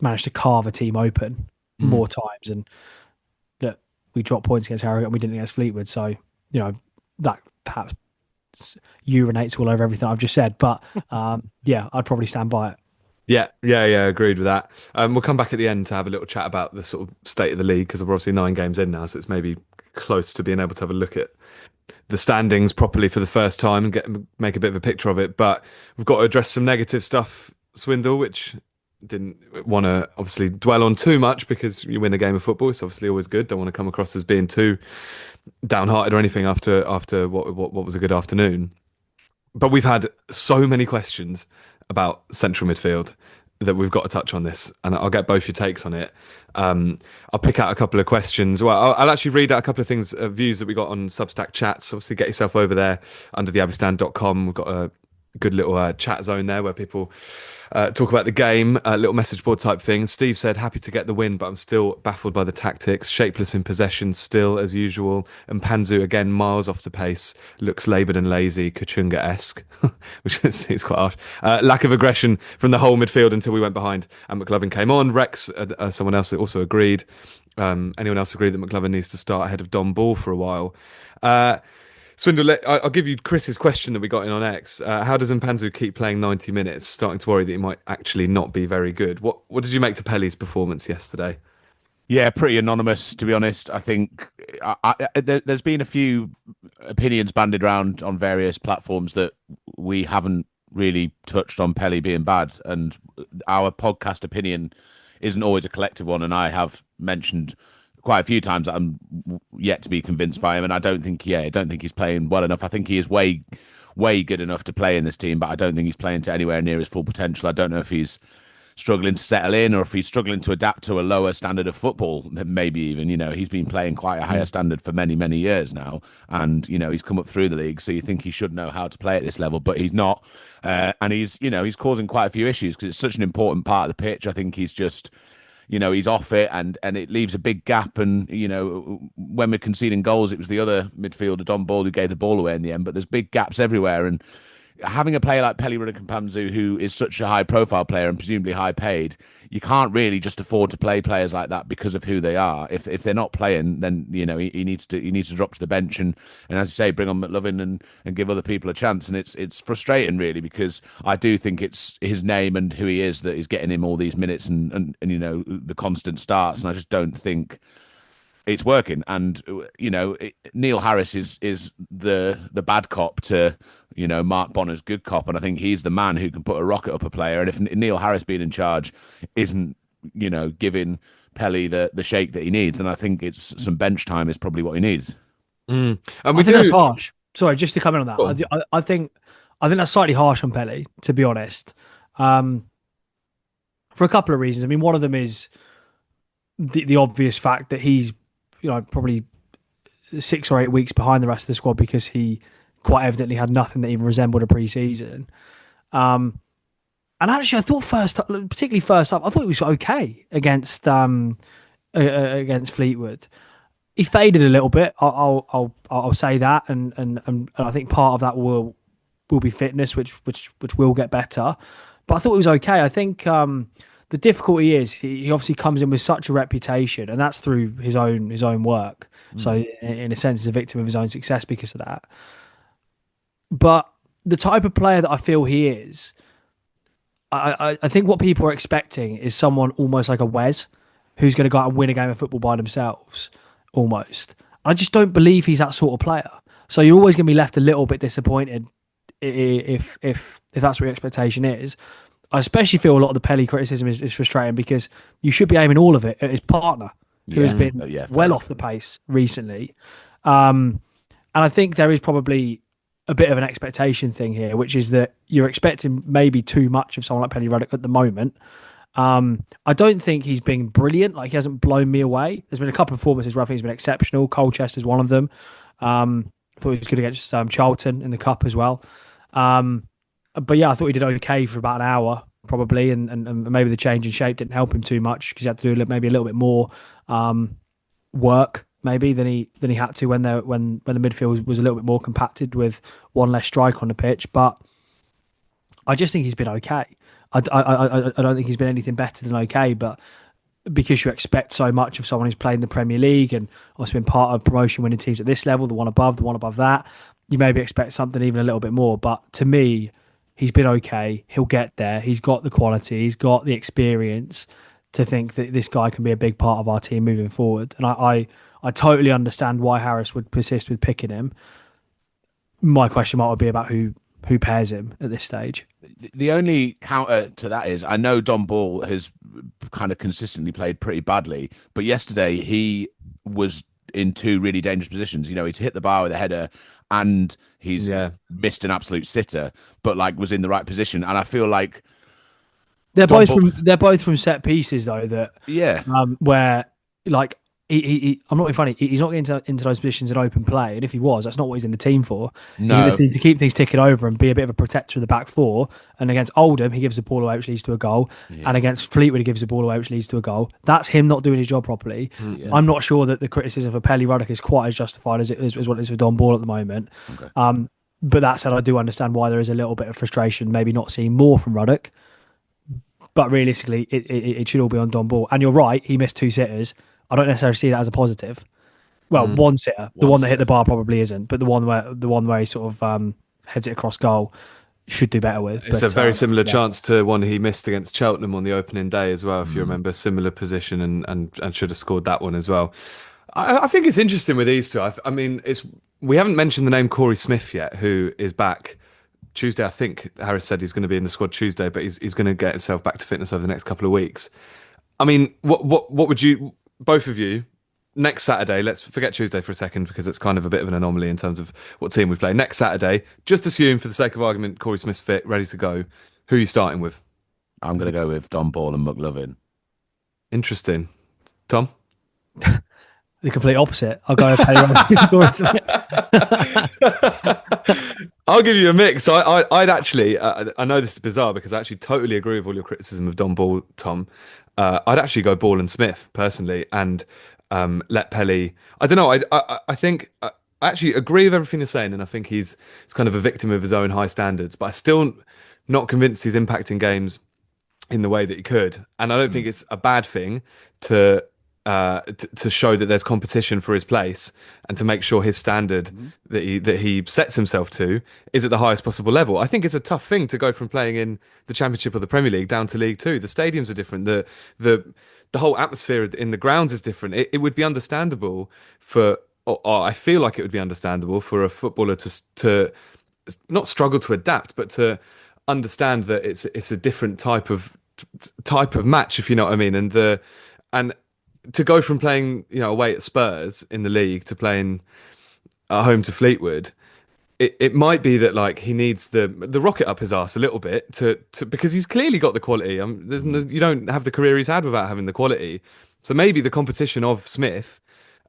S2: managed to carve a team open more times, and that we dropped points against Harrogate and we didn't against Fleetwood. So that perhaps urinates all over everything I've just said. But yeah, I'd probably stand by it.
S1: Yeah, agreed with that. We'll come back at the end to have a little chat about the sort of state of the league, because we're obviously 9 games in now, so it's maybe close to being able to have a look at the standings properly for the first time and make a bit of a picture of it. But we've got to address some negative stuff, Swindle, which didn't want to obviously dwell on too much, because you win a game of football. It's obviously always good. Don't want to come across as being too downhearted or anything after what was a good afternoon. But we've had so many questions about central midfield that we've got to touch on this, and I'll get both your takes on it. I'll pick out a couple of questions. Well, I'll actually read out a couple of things, views that we got on Substack chats. Obviously, get yourself over there under theabbeystand.com. We've got a good little chat zone there where people talk about the game, a little message board type thing. Steve said, happy to get the win, but I'm still baffled by the tactics. Shapeless in possession still, as usual. And Panzu, again, miles off the pace. Looks laboured and lazy, Kachunga-esque, which seems quite harsh. Lack of aggression from the whole midfield until we went behind and McLovin came on. Rex, someone else also agreed. Anyone else agreed that McLovin needs to start ahead of Don Ball for a while? Swindle, I'll give you Chris's question that we got in on X. How does Mpanzu keep playing 90 minutes? Starting to worry that he might actually not be very good. What did you make to Pelly's performance yesterday?
S3: Yeah, pretty anonymous, to be honest. I think there's been a few opinions banded around on various platforms that we haven't really touched on Pelly being bad. And our podcast opinion isn't always a collective one. And I have mentioned quite a few times that I'm yet to be convinced by him, and I don't think he's playing well enough. I think he is way good enough to play in this team, but I don't think he's playing to anywhere near his full potential. I don't know if he's struggling to settle in or if he's struggling to adapt to a lower standard of football. Maybe even, he's been playing quite a higher standard for many years now, and he's come up through the league, so you think he should know how to play at this level, but he's not. And he's causing quite a few issues because it's such an important part of the pitch. I think he's just he's off it, and it leaves a big gap. And, when we're conceding goals, it was the other midfielder, Don Ball, who gave the ball away in the end. But there's big gaps everywhere. And having a player like Pelly Ruddock-Mpanzu, who is such a high-profile player and presumably high-paid, you can't really just afford to play players like that because of who they are. If they're not playing, then he needs to drop to the bench and as you say, bring on McLovin and give other people a chance. And it's frustrating really, because I do think it's his name and who he is that is getting him all these minutes and the constant starts. And I just don't think it's working. And Neil Harris is the bad cop to Mark Bonner's good cop, and I think he's the man who can put a rocket up a player. And if Neil Harris being in charge isn't giving Pelly the shake that he needs, then I think it's some bench time is probably what he needs.
S1: And
S2: I think that's harsh. Sorry, just to comment on that, I think that's slightly harsh on Pelly, to be honest, for a couple of reasons. I mean, one of them is the obvious fact that he's probably 6 or 8 weeks behind the rest of the squad, because he quite evidently had nothing that even resembled a pre-season. And actually, I thought particularly first up, I thought he was okay against Fleetwood. He faded a little bit. I'll say that, and I think part of that will be fitness, which will get better. But I thought he was okay. I think the difficulty is he obviously comes in with such a reputation, and that's through his own work. So in a sense, he's a victim of his own success because of that. But the type of player that I feel he is, I think what people are expecting is someone almost like a Wes, who's going to go out and win a game of football by themselves, almost. I just don't believe he's that sort of player. So you're always going to be left a little bit disappointed if that's what your expectation is. I especially feel a lot of the Pelly criticism is frustrating, because you should be aiming all of it at his partner, who has been well off the pace recently. And I think there is probably a bit of an expectation thing here, which is that you're expecting maybe too much of someone like Pelly Ruddock at the moment. I don't think he's been brilliant. Like, he hasn't blown me away. There's been a couple of performances where I think he's been exceptional. Colchester's one of them. I thought he was good against Charlton in the Cup as well. But yeah, I thought he did okay for about an hour, probably, and maybe the change in shape didn't help him too much, because he had to do maybe a little bit more work maybe than he had to when the midfield was a little bit more compacted with one less strike on the pitch. But I just think he's been okay. I don't think he's been anything better than okay, but because you expect so much of someone who's played in the Premier League and also been part of promotion winning teams at this level, the one above that, you maybe expect something even a little bit more. But to me, he's been okay. He'll get there. He's got the quality. He's got the experience to think that this guy can be a big part of our team moving forward. And I totally understand why Harris would persist with picking him. My question mark would be about who pairs him at this stage.
S3: The only counter to that is, I know Don Ball has kind of consistently played pretty badly, but yesterday he was in two really dangerous positions. He's hit the bar with a header, and he's missed an absolute sitter, but was in the right position. And I feel like
S2: they're both from set pieces, though. Where I'm not being funny. He's not getting into those positions in open play, and if he was, that's not what he's in the team for.
S3: No.
S2: He's in the team to keep things ticking over and be a bit of a protector of the back four. And against Oldham, he gives the ball away, which leads to a goal. Yeah. And against Fleetwood, he gives the ball away, which leads to a goal. That's him not doing his job properly. Yeah. I'm not sure that the criticism for Pelly Ruddock is quite as justified as what it is for Don Ball at the moment. Okay. But that said, I do understand why there is a little bit of frustration, maybe not seeing more from Ruddock. But realistically, it should all be on Don Ball. And you're right, he missed 2 sitters. I don't necessarily see that as a positive. Well, one sitter, the one that hit the bar probably isn't, but the one where he sort of heads it across goal should do better with.
S1: It's a very similar chance to one he missed against Cheltenham on the opening day as well, if you remember, similar position and should have scored that one as well. I think it's interesting with these two. I mean, we haven't mentioned the name Corey Smith yet, who is back Tuesday. I think Harris said he's going to be in the squad Tuesday, but he's going to get himself back to fitness over the next couple of weeks. I mean, what would you, both of you, next Saturday, let's forget Tuesday for a second because it's kind of a bit of an anomaly in terms of what team we play. Next Saturday, just assume for the sake of argument, Corey Smith's fit, ready to go. Who are you starting with?
S3: I'm going to go with Don Ball and McLovin.
S1: Interesting. Tom?
S2: The complete opposite. I'll go with Corey Smith.
S1: I'll give you a mix. I'd actually, I know this is bizarre because I actually totally agree with all your criticism of Don Ball, Tom. I'd actually go Ball and Smith personally, and let Pelly. I don't know. I think I actually agree with everything you're saying, and I think he's kind of a victim of his own high standards. But I still not convinced he's impacting games in the way that he could. And I don't think it's a bad thing to to show that there's competition for his place and to make sure his standard that he sets himself to is at the highest possible level. I think it's a tough thing to go from playing in the Championship or the Premier League down to League Two. The stadiums are different. The whole atmosphere in the grounds is different. It would be understandable or I feel like it would be understandable for a footballer to not struggle to adapt, but to understand that it's a different type of match, if you know what I mean. And to go from playing, away at Spurs in the league to playing at home to Fleetwood, it might be that like he needs the rocket up his arse a little bit to because he's clearly got the quality. You don't have the career he's had without having the quality. So maybe the competition of Smith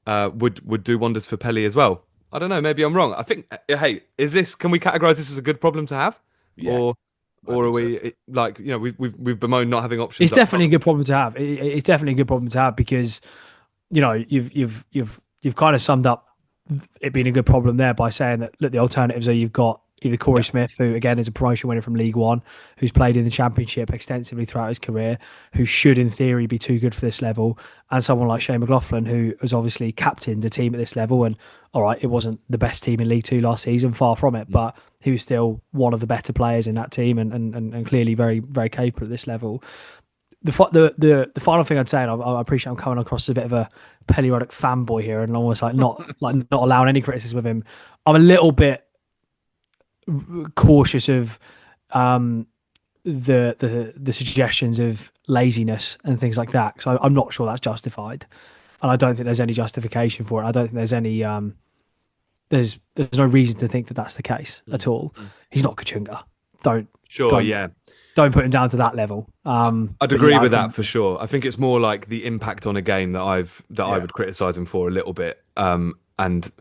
S1: would do wonders for Pelly as well. I don't know. Maybe I'm wrong. I think. Hey, can we categorize this as a good problem to have,
S3: Yeah,
S1: or are we
S3: so.
S1: like we've bemoaned not having options?
S2: It's definitely a good problem to have. It's definitely a good problem to have because you've kind of summed up it being a good problem there by saying that look, the alternatives are you've got either Corey Smith, who again is a promotion winner from League One, who's played in the Championship extensively throughout his career, who should in theory be too good for this level, and someone like Shane McLaughlin, who has obviously captained the team at this level. And all right, it wasn't the best team in League Two last season, far from it, but he was still one of the better players in that team and clearly very, very capable at this level. The final thing I'd say, and I appreciate I'm coming across as a bit of a periodic fanboy here and almost not allowing any criticism of him. I'm a little bit cautious of the suggestions of laziness and things like that, because I'm not sure that's justified, and I don't think there's any justification for it. I don't think there's any there's no reason to think that that's the case at all. He's not Kachunga. Don't put him down to that level.
S1: I'd agree with that for sure. I think it's more like the impact on a game that I would criticise him for a little bit. And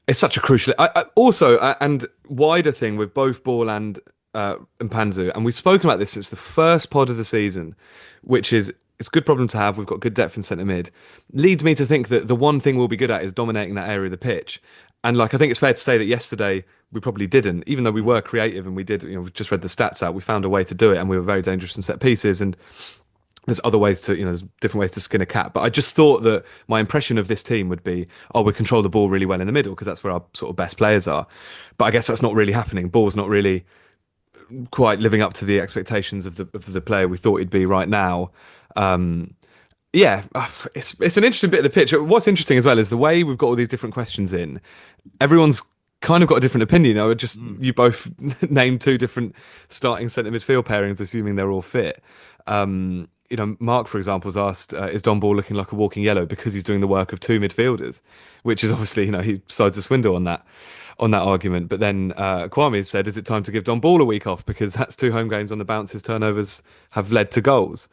S1: it's such a crucial. Also, and wider thing with both Ball and Panzu, and we've spoken about this since the first pod of the season, which is it's a good problem to have. We've got good depth in centre mid. Leads me to think that the one thing we'll be good at is dominating that area of the pitch. And like I think it's fair to say that yesterday we probably didn't, even though we were creative and we did. We just read the stats out. We found a way to do it, and we were very dangerous in set pieces. And there's other ways to, there's different ways to skin a cat. But I just thought that my impression of this team would be, we control the ball really well in the middle because that's where our sort of best players are. But I guess that's not really happening. Ball's not really quite living up to the expectations of the player we thought he'd be right now. It's an interesting bit of the pitch. What's interesting as well is the way we've got all these different questions in. Everyone's kind of got a different opinion. You both named two different starting centre midfield pairings, assuming they're all fit. Mark, for example, has asked, is Don Ball looking like a walking yellow because he's doing the work of two midfielders, which is obviously, he sides a Swindle on that argument. But then Kwame has said, is it time to give Don Ball a week off because that's two home games on the bounce? His turnovers have led to goals.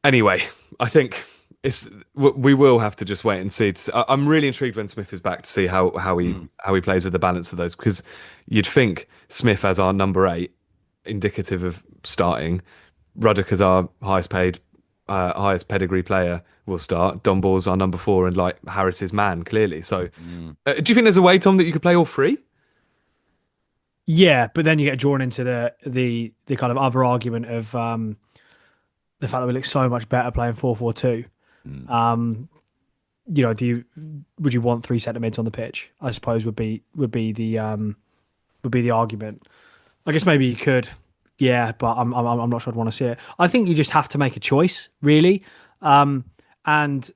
S1: Anyway, I think we will have to just wait and see. I'm really intrigued when Smith is back to see how he plays with the balance of those, because you'd think Smith as our number 8, indicative of starting, Ruddock as our highest paid, highest pedigree player will start. Don Ball's our number 4, and like Harris's man clearly. So, do you think there's a way, Tom, that you could play all 3?
S2: Yeah, but then you get drawn into the kind of other argument of the fact that we look so much better playing 4-4-2. Would you want 3 centre mids on the pitch? I suppose would be the argument. I guess maybe you could, yeah, but I'm not sure I'd want to see it. I think you just have to make a choice, really. I guess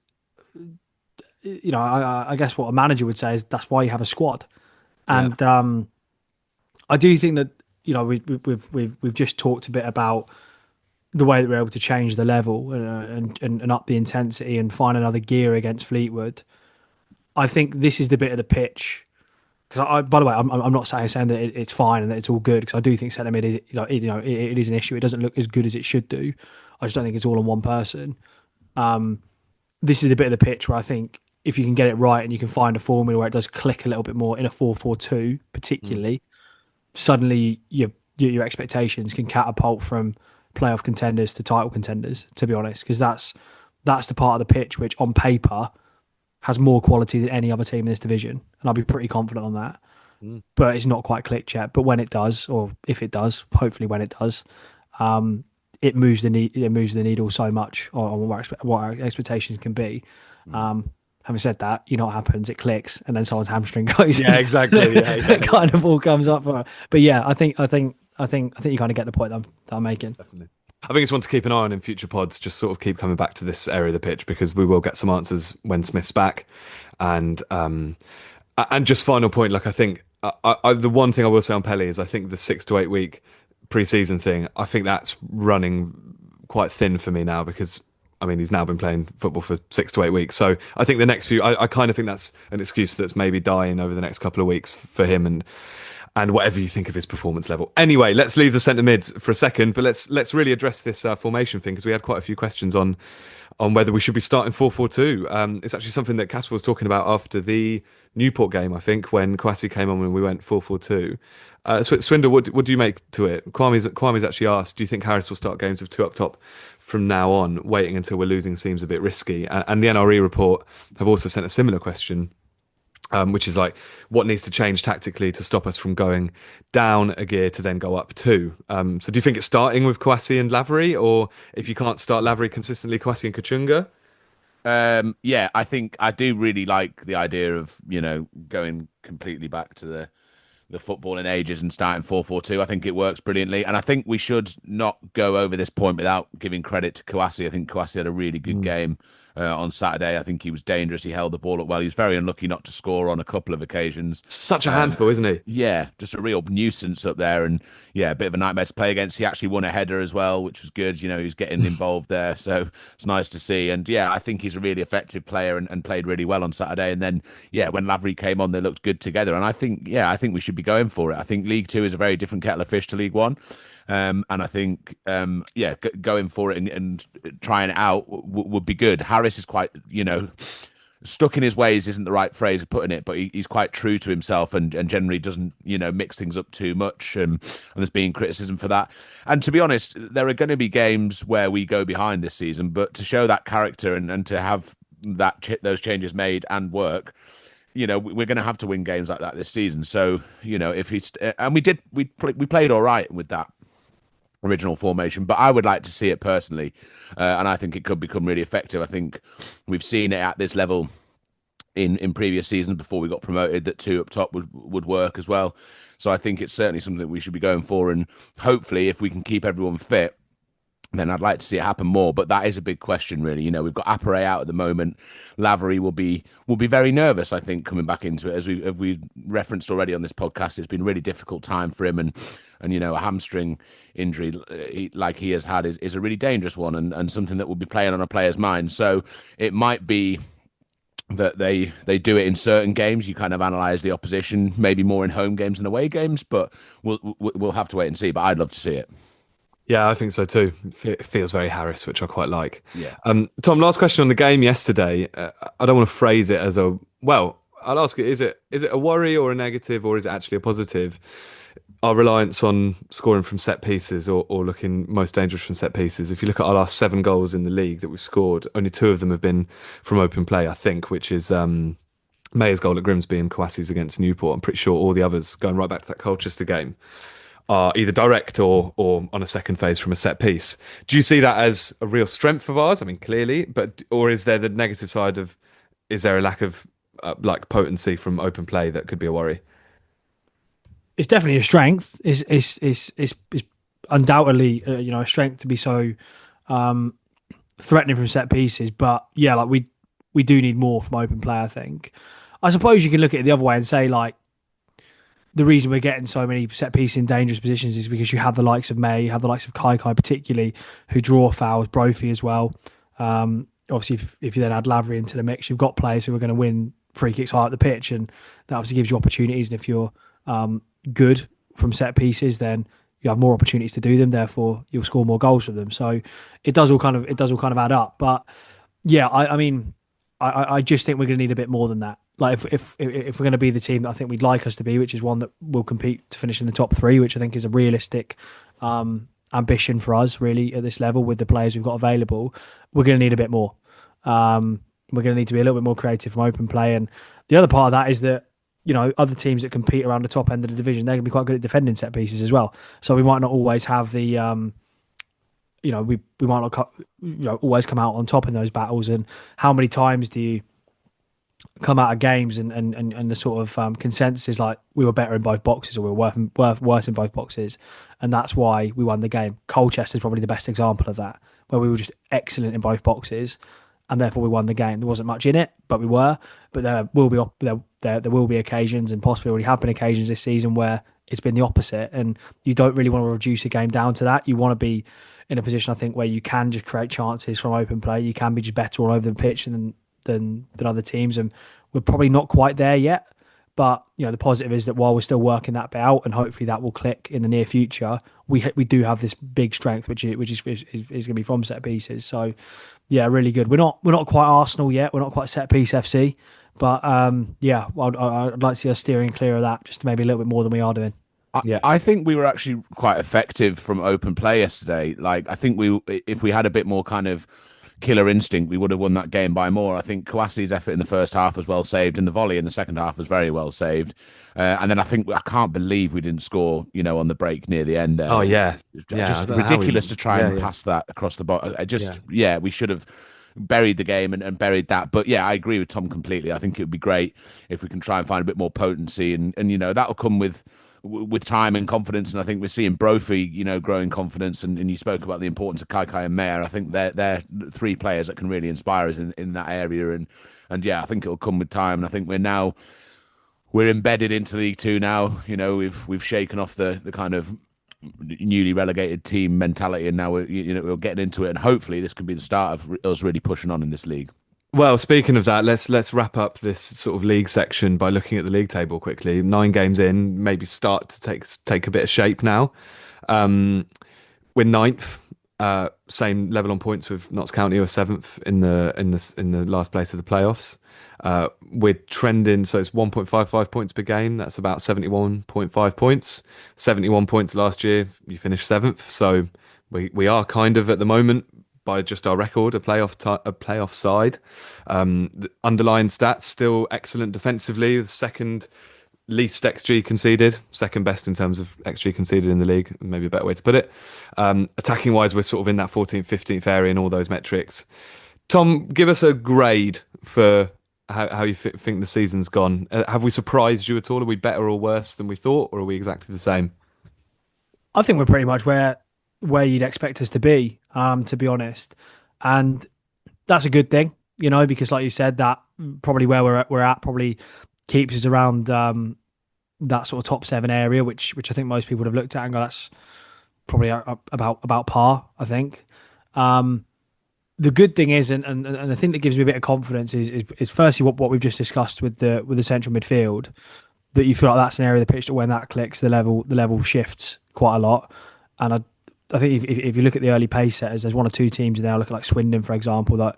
S2: what a manager would say is that's why you have a squad. And I do think that we've just talked a bit about the way that we're able to change the level and up the intensity and find another gear against Fleetwood. I think this is the bit of the pitch, because by the way, I'm not saying that it's fine and that it's all good, because I do think centre mid is it is an issue. It doesn't look as good as it should do. I just don't think it's all on one person. This is the bit of the pitch where I think if you can get it right and you can find a formula where it does click a little bit more in a 4-4-2, particularly, suddenly your expectations can catapult from playoff contenders to title contenders, to be honest, because that's the part of the pitch which on paper has more quality than any other team in this division, and I'll be pretty confident on that. But it's not quite clicked yet. But when it does, or if it does, hopefully when it does, it moves the needle so much on what our expectations can be. Having said that, you know what happens? It clicks, and then someone's hamstring goes.
S1: Yeah, exactly. Yeah,
S2: it kind of all comes up. But yeah, I think you kind of get the point that I'm making.
S1: Definitely. I think it's one to keep an eye on in future pods. Just sort of keep coming back to this area of the pitch, because we will get some answers when Smith's back. And just final point, like I think the one thing I will say on Pelly is I think the 6 to 8 week pre-season thing, I think that's running quite thin for me now, because I mean, he's now been playing football for 6 to 8 weeks. So I think the next few, I kind of think that's an excuse that's maybe dying over the next couple of weeks for him, and whatever you think of his performance level. Anyway, let's leave the centre mid for a second, but let's really address this formation thing, because we had quite a few questions on whether we should be starting 4-4-2. It's actually something that Casper was talking about after the Newport game, I think, when Kwasi came on when we went 4-4-2. Swindle, what do you make to it? Kwame's actually asked, do you think Harris will start games with 2 up top from now on? Waiting until we're losing seems a bit risky. And the NRE report have also sent a similar question, which is like, what needs to change tactically to stop us from going down a gear to then go up 2? So do you think it's starting with Kwasi and Lavery, or if you can't start Lavery consistently, Kwasi and Kachunga?
S3: Yeah, I think I do really like the idea of, going completely back to the football in ages and starting 4-4-2. I think it works brilliantly. And I think we should not go over this point without giving credit to Kwasi. I think Kwasi had a really good game on Saturday. I think he was dangerous. He held the ball up well. He was very unlucky not to score on a couple of occasions.
S1: Such a handful, isn't he?
S3: Yeah, just a real nuisance up there. And yeah, a bit of a nightmare to play against. He actually won a header as well, which was good. He was getting involved there. So it's nice to see. And yeah, I think he's a really effective player and played really well on Saturday. And then, yeah, when Lavery came on, they looked good together. And I think we should be going for it. I think League Two is a very different kettle of fish to League One. And I think, going for it and trying it out would be good. Harris is quite, stuck in his ways isn't the right phrase of putting it, but he's quite true to himself and generally doesn't, mix things up too much. And there's been criticism for that. And to be honest, there are going to be games where we go behind this season, but to show that character and to have those changes made and work, we're going to have to win games like that this season. So, if he's and we played all right with that original formation, but I would like to see it personally, and I think it could become really effective. I think we've seen it at this level in previous seasons before we got promoted, that 2 up top would work as well. So I think it's certainly something that we should be going for, and hopefully if we can keep everyone fit, then I'd like to see it happen more. But that is a big question, really. We've got Appere out at the moment. Lavery will be very nervous, I think, coming back into it. As we referenced already on this podcast, it's been a really difficult time for him, and a hamstring injury like he has had is a really dangerous one, and something that will be playing on a player's mind. So it might be that they do it in certain games. You kind of analyze the opposition, maybe more in home games than away games, but we'll have to wait and see. But I'd love to see it.
S1: Yeah, I think so too. It feels very Harris, which I quite like.
S3: Yeah.
S1: Tom, last question on the game yesterday. I don't want to phrase it as I'll ask it, is it a worry or a negative, or is it actually a positive? Our reliance on scoring from set pieces or looking most dangerous from set pieces. If you look at our last 7 goals in the league that we've scored, only 2 of them have been from open play, I think, which is Mayer's goal at Grimsby and Kwasi's against Newport. I'm pretty sure all the others, going right back to that Colchester game, are either direct or on a second phase from a set piece. Do you see that as a real strength of ours? I mean, clearly, or is there the negative side of, is there a lack of potency from open play that could be a worry?
S2: It's definitely a strength. It's undoubtedly a strength to be so threatening from set pieces. But yeah, we do need more from open play, I think. I suppose you can look at it the other way and say, the reason we're getting so many set pieces in dangerous positions is because you have the likes of May, you have the likes of Kai particularly, who draw fouls, Brophy as well. Obviously, if you then add Lavery into the mix, you've got players who are going to win free kicks high up the pitch, and that obviously gives you opportunities. And if you're good from set pieces, then you have more opportunities to do them. Therefore, you'll score more goals from them. So it does all kind of add up. But yeah, I just think we're going to need a bit more than that. If we're going to be the team that I think we'd like us to be, which is one that will compete to finish in the top 3, which I think is a realistic ambition for us, really, at this level with the players we've got available, we're going to need a bit more. We're going to need to be a little bit more creative from open play. And the other part of that is that, other teams that compete around the top end of the division, they're going to be quite good at defending set pieces as well. So we might not always have the, we might not, always come out on top in those battles. And how many times do you come out of games and the sort of consensus is like we were better in both boxes or we were worse in both boxes, and that's why we won the game. Colchester is probably the best example of that, where we were just excellent in both boxes, and therefore we won the game. There wasn't much in it, but we were. But there will be occasions, and possibly already have been occasions this season where it's been the opposite, and you don't really want to reduce a game down to that. You want to be in a position, I think, where you can just create chances from open play. You can be just better all over the pitch than other teams, and we're probably not quite there yet. But the positive is that while we're still working that bit out, and hopefully that will click in the near future, we do have this big strength, which is going to be from set pieces. So yeah, really good. We're not quite Arsenal yet. We're not quite set piece FC, but I'd like to see us steering clear of that, just maybe a little bit more than we are doing.
S3: I think we were actually quite effective from open play yesterday. Like, I think if we had a bit more kind of killer instinct, we would have won that game by more. I think Kouassi's effort in the first half was well saved, and the volley in the second half was very well saved. And then I can't believe we didn't score, on the break near the end there.
S1: Oh yeah,
S3: just ridiculous to try and pass that across the bottom. We should have buried the game and buried that. But yeah, I agree with Tom completely. I think it would be great if we can try and find a bit more potency, and that'll come with time and confidence. And I think we're seeing Brophy, growing confidence. And you spoke about the importance of Kai and Mayer. I think they're three players that can really inspire us in that area. And yeah, I think it'll come with time. And I think we're embedded into League Two now. We've shaken off the kind of newly relegated team mentality, and now we're getting into it. And hopefully this can be the start of us really pushing on in this league.
S1: Well, speaking of that, let's wrap up this sort of league section by looking at the league table quickly. 9 games in, maybe start to take a bit of shape now. We're 9th, same level on points with Notts County, or 7th in the last place of the playoffs. We're trending, so it's 1.55 points per game. That's about 71.5 points. 71 points last year. You finished 7th, so we are kind of at the moment, by just our record, a playoff side. The underlying stats still excellent defensively. The second least XG conceded, second best in terms of XG conceded in the league, maybe a better way to put it. Attacking wise, we're sort of in that 14th, 15th area in all those metrics. Tom, give us a grade for how you think the season's gone. Have we surprised you at all? Are we better or worse than we thought, or are we exactly the same?
S2: I think we're pretty much where you'd expect us to be honest, and that's a good thing, because like you said, that probably where we're at probably keeps us around that sort of top 7 area, which I think most people would have looked at and go, that's probably about par, I think. The good thing is, and the thing that gives me a bit of confidence is firstly what we've just discussed with the central midfield, that you feel like that's an area of the pitch that when that clicks, the level shifts quite a lot. And I think if you look at the early pace setters, there's 1 or 2 teams in there. I look at like Swindon, for example, that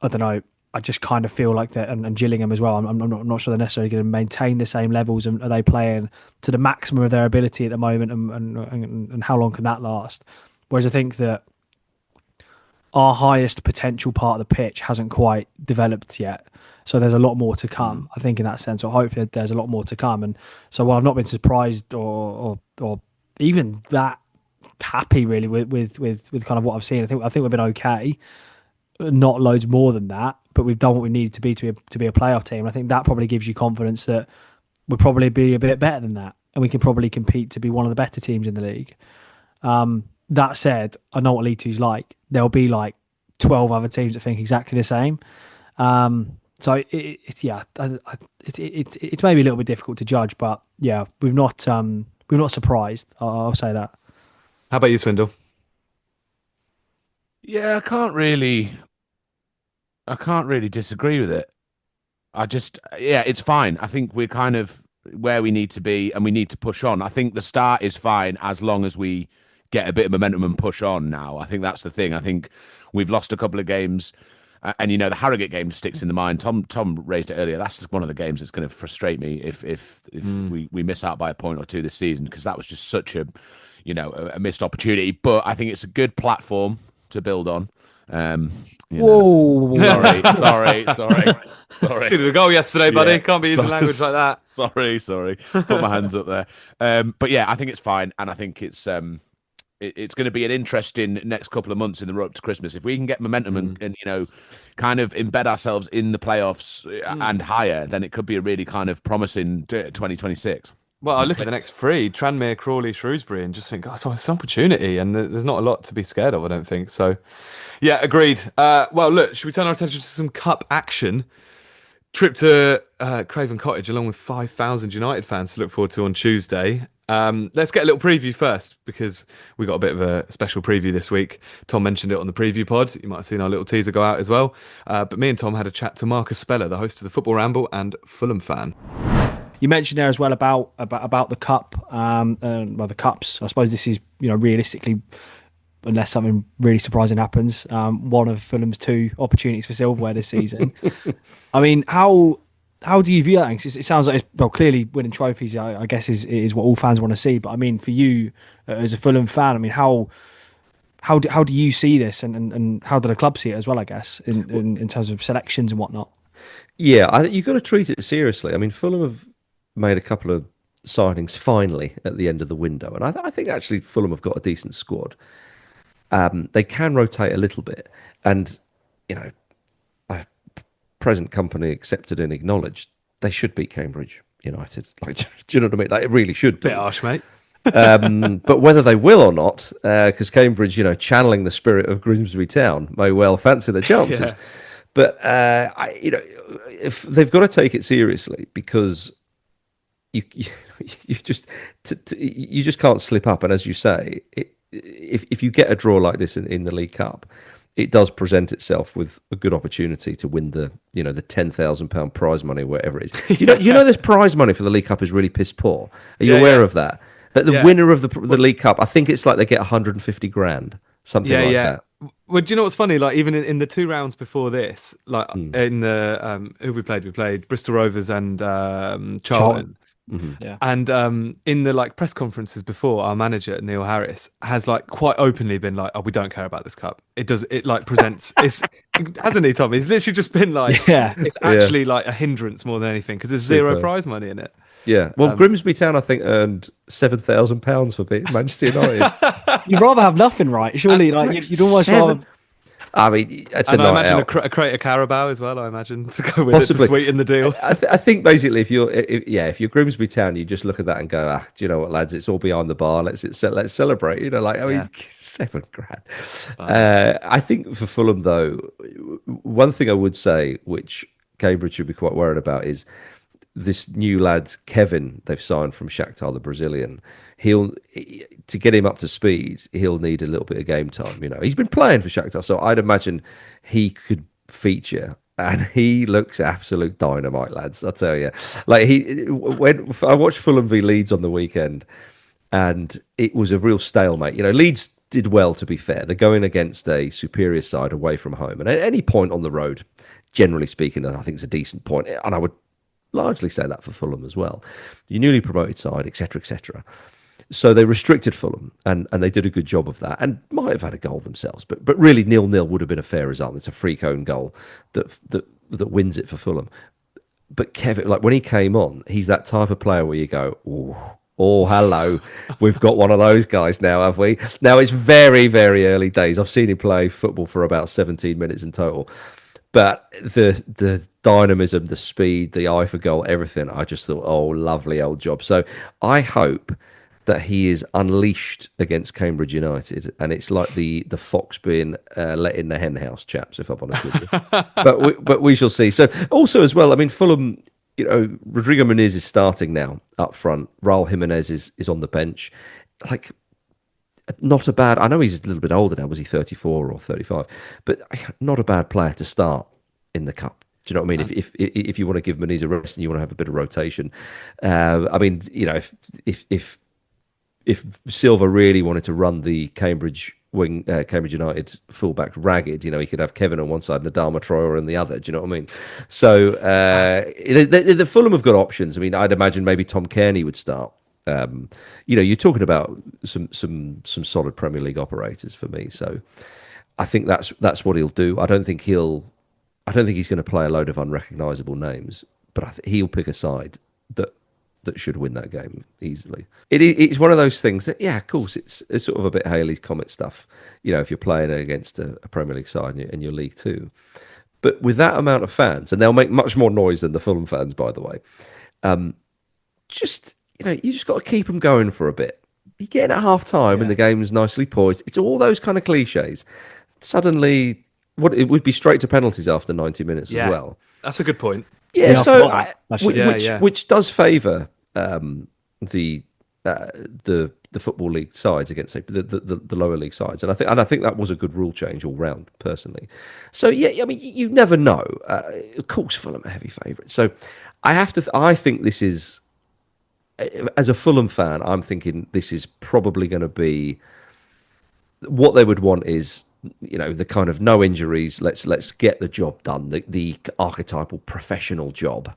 S2: I don't know. I just kind of feel like that, and Gillingham as well. I'm not sure they're necessarily going to maintain the same levels. And are they playing to the maximum of their ability at the moment? And how long can that last? Whereas I think that our highest potential part of the pitch hasn't quite developed yet. So there's a lot more to come, I think, in that sense, or hopefully there's a lot more to come. And so while I've not been surprised or even that happy really with kind of what I've seen, I think we've been okay. Not loads more than that, but we've done what we needed to be a playoff team. I think that probably gives you confidence that we'll probably be a bit better than that, and we can probably compete to be one of the better teams in the league. That said, I know what League Two's like. There'll be like 12 other teams that think exactly the same. So it's maybe a little bit difficult to judge, but yeah, we've not surprised. I'll say that.
S1: How about you, Swindle?
S3: Yeah, I can't really disagree with it. It's fine. I think we're kind of where we need to be, and we need to push on. I think the start is fine as long as we get a bit of momentum and push on now. I think that's the thing. I think we've lost a couple of games, and the Harrogate game sticks in the mind. Tom raised it earlier. That's one of the games that's going to frustrate me if we miss out by a point or two this season, because that was just such a missed opportunity. But I think it's a good platform to build on. You know.
S2: Whoa!
S3: Sorry.
S1: Did a goal yesterday, buddy.
S3: Yeah.
S1: Can't be using language like that.
S3: Sorry. Put my hands up there. But yeah, I think it's fine, and I think it's going to be an interesting next couple of months in the run up to Christmas. If we can get momentum and kind of embed ourselves in the playoffs and higher, then it could be a really kind of promising 2026.
S1: Well, I look at the next three: Tranmere, Crawley, Shrewsbury, and just think, oh, it's an opportunity, and there's not a lot to be scared of, I don't think. So, yeah, agreed. Well, look, should we turn our attention to some cup action? Trip to Craven Cottage, along with 5,000 United fans to look forward to on Tuesday. Let's get a little preview first, because we got a bit of a special preview this week. Tom mentioned it on the preview pod. You might have seen our little teaser go out as well. But me and Tom had a chat to Marcus Speller, the host of the Football Ramble and Fulham fan.
S2: You mentioned there as well about the cup, the cups. I suppose this is, realistically, unless something really surprising happens, one of Fulham's 2 opportunities for silverware this season. I mean, how do you view that? It sounds like clearly winning trophies, I guess, is what all fans want to see. But I mean, for you as a Fulham fan, I mean, how do you see this, and how do the club see it as well? I guess in terms of selections and whatnot.
S4: Yeah, you've got to treat it seriously. I mean, Fulham have made a couple of signings finally at the end of the window, and I think actually Fulham have got a decent squad. They can rotate a little bit, and present company accepted and acknowledged, they should beat Cambridge United. Like, do you know what I mean? Like, it really should be.
S1: Bit harsh, mate.
S4: But whether they will or not, because Cambridge, channeling the spirit of Grimsby Town, may well fancy the chances.
S1: Yeah.
S4: But if they've got to take it seriously, because you just can't slip up. And as you say, if you get a draw like this in the League Cup, it does present itself with a good opportunity to win the £10,000 prize money, whatever it is. You know, this prize money for the League Cup is really piss poor. Are you aware of that? That the winner of the League Cup, I think it's like they get 150 grand, something like that.
S1: Well, do you know what's funny? Like, even in the 2 rounds before this, like in the who we played Bristol Rovers and Charlton.
S4: Mm-hmm.
S2: Yeah.
S1: And in the press conferences before, our manager Neil Harris has quite openly been like, "Oh, we don't care about this cup. It presents hasn't he, Tom? He's literally just been like, it's actually like a hindrance more than anything, because there's zero prize money in it."
S4: Yeah. Well, Grimsby Town, I think, earned £7,000 for beating Manchester United.
S2: You'd rather have nothing, right? Surely, you'd almost rather.
S4: I mean, it's a
S1: and I
S4: night
S1: imagine
S4: out.
S1: a crate of Carabao as well. I imagine, to go with
S4: Possibly.
S1: it to sweeten the deal.
S4: I think basically, if you're Grimsby Town, you just look at that and go, do you know what, lads? It's all behind the bar. Let's celebrate. £7 grand. I think for Fulham, though, one thing I would say, which Cambridge should be quite worried about, is this new lad Kevin they've signed from Shakhtar, the Brazilian. To get him up to speed, he'll need a little bit of game time. He's been playing for Shakhtar, so I'd imagine he could feature, and he looks absolute dynamite, lads. I tell you, when I watched Fulham v Leeds on the weekend, and it was a real stalemate. Leeds did well, to be fair. They're going against a superior side away from home, and at any point on the road, generally speaking, I think it's a decent point, and I would largely say that for Fulham as well. Your newly promoted side, etc., etc. So they restricted Fulham, and they did a good job of that, and might have had a goal themselves. But really, 0-0 would have been a fair result. It's a free cone goal that wins it for Fulham. But Kevin, when he came on, he's that type of player where you go, oh, hello, we've got one of those guys now, have we? Now, it's very, very early days. I've seen him play football for about 17 minutes in total. But the dynamism, the speed, the eye for goal, everything, I just thought, oh, lovely old job. So I hope that he is unleashed against Cambridge United, and it's like the fox being let in the hen house, chaps, if I'm honest with you. but we shall see. So also as well, I mean, Fulham, Rodrigo Muniz is starting now up front. Raul Jimenez is on the bench. Not a bad. I know he's a little bit older now. Was he 34 or 35? But not a bad player to start in the cup. Do you know what I mean? If you want to give Muniz a rest and you want to have a bit of rotation, I mean, if Silva really wanted to run the Cambridge United fullback ragged, he could have Kevin on one side and Adama Traore on the other. Do you know what I mean? So the Fulham have got options. I mean, I'd imagine maybe Tom Kearney would start. You're talking about some solid Premier League operators for me. So I think that's what he'll do. I don't think he's going to play a load of unrecognisable names, but he'll pick a side that should win that game easily. It's one of those things that, yeah, of course, it's sort of a bit Haley's Comet stuff. If you're playing against a Premier League side and you're League Two, but with that amount of fans, and they'll make much more noise than the Fulham fans, by the way. You just got to keep them going for a bit. You get in at half time and the game's nicely poised. It's all those kind of cliches. Suddenly, it would be straight to penalties after 90 minutes as well.
S1: That's a good point.
S4: Yeah, which does favour the Football League sides against the lower league sides, and I think that was a good rule change all round, personally. So yeah, I mean, you never know. Of course, Fulham are heavy favourites. So I think this is, as a Fulham fan, I'm thinking this is probably going to be what they would want is, the kind of no injuries. Let's get the job done. The archetypal professional job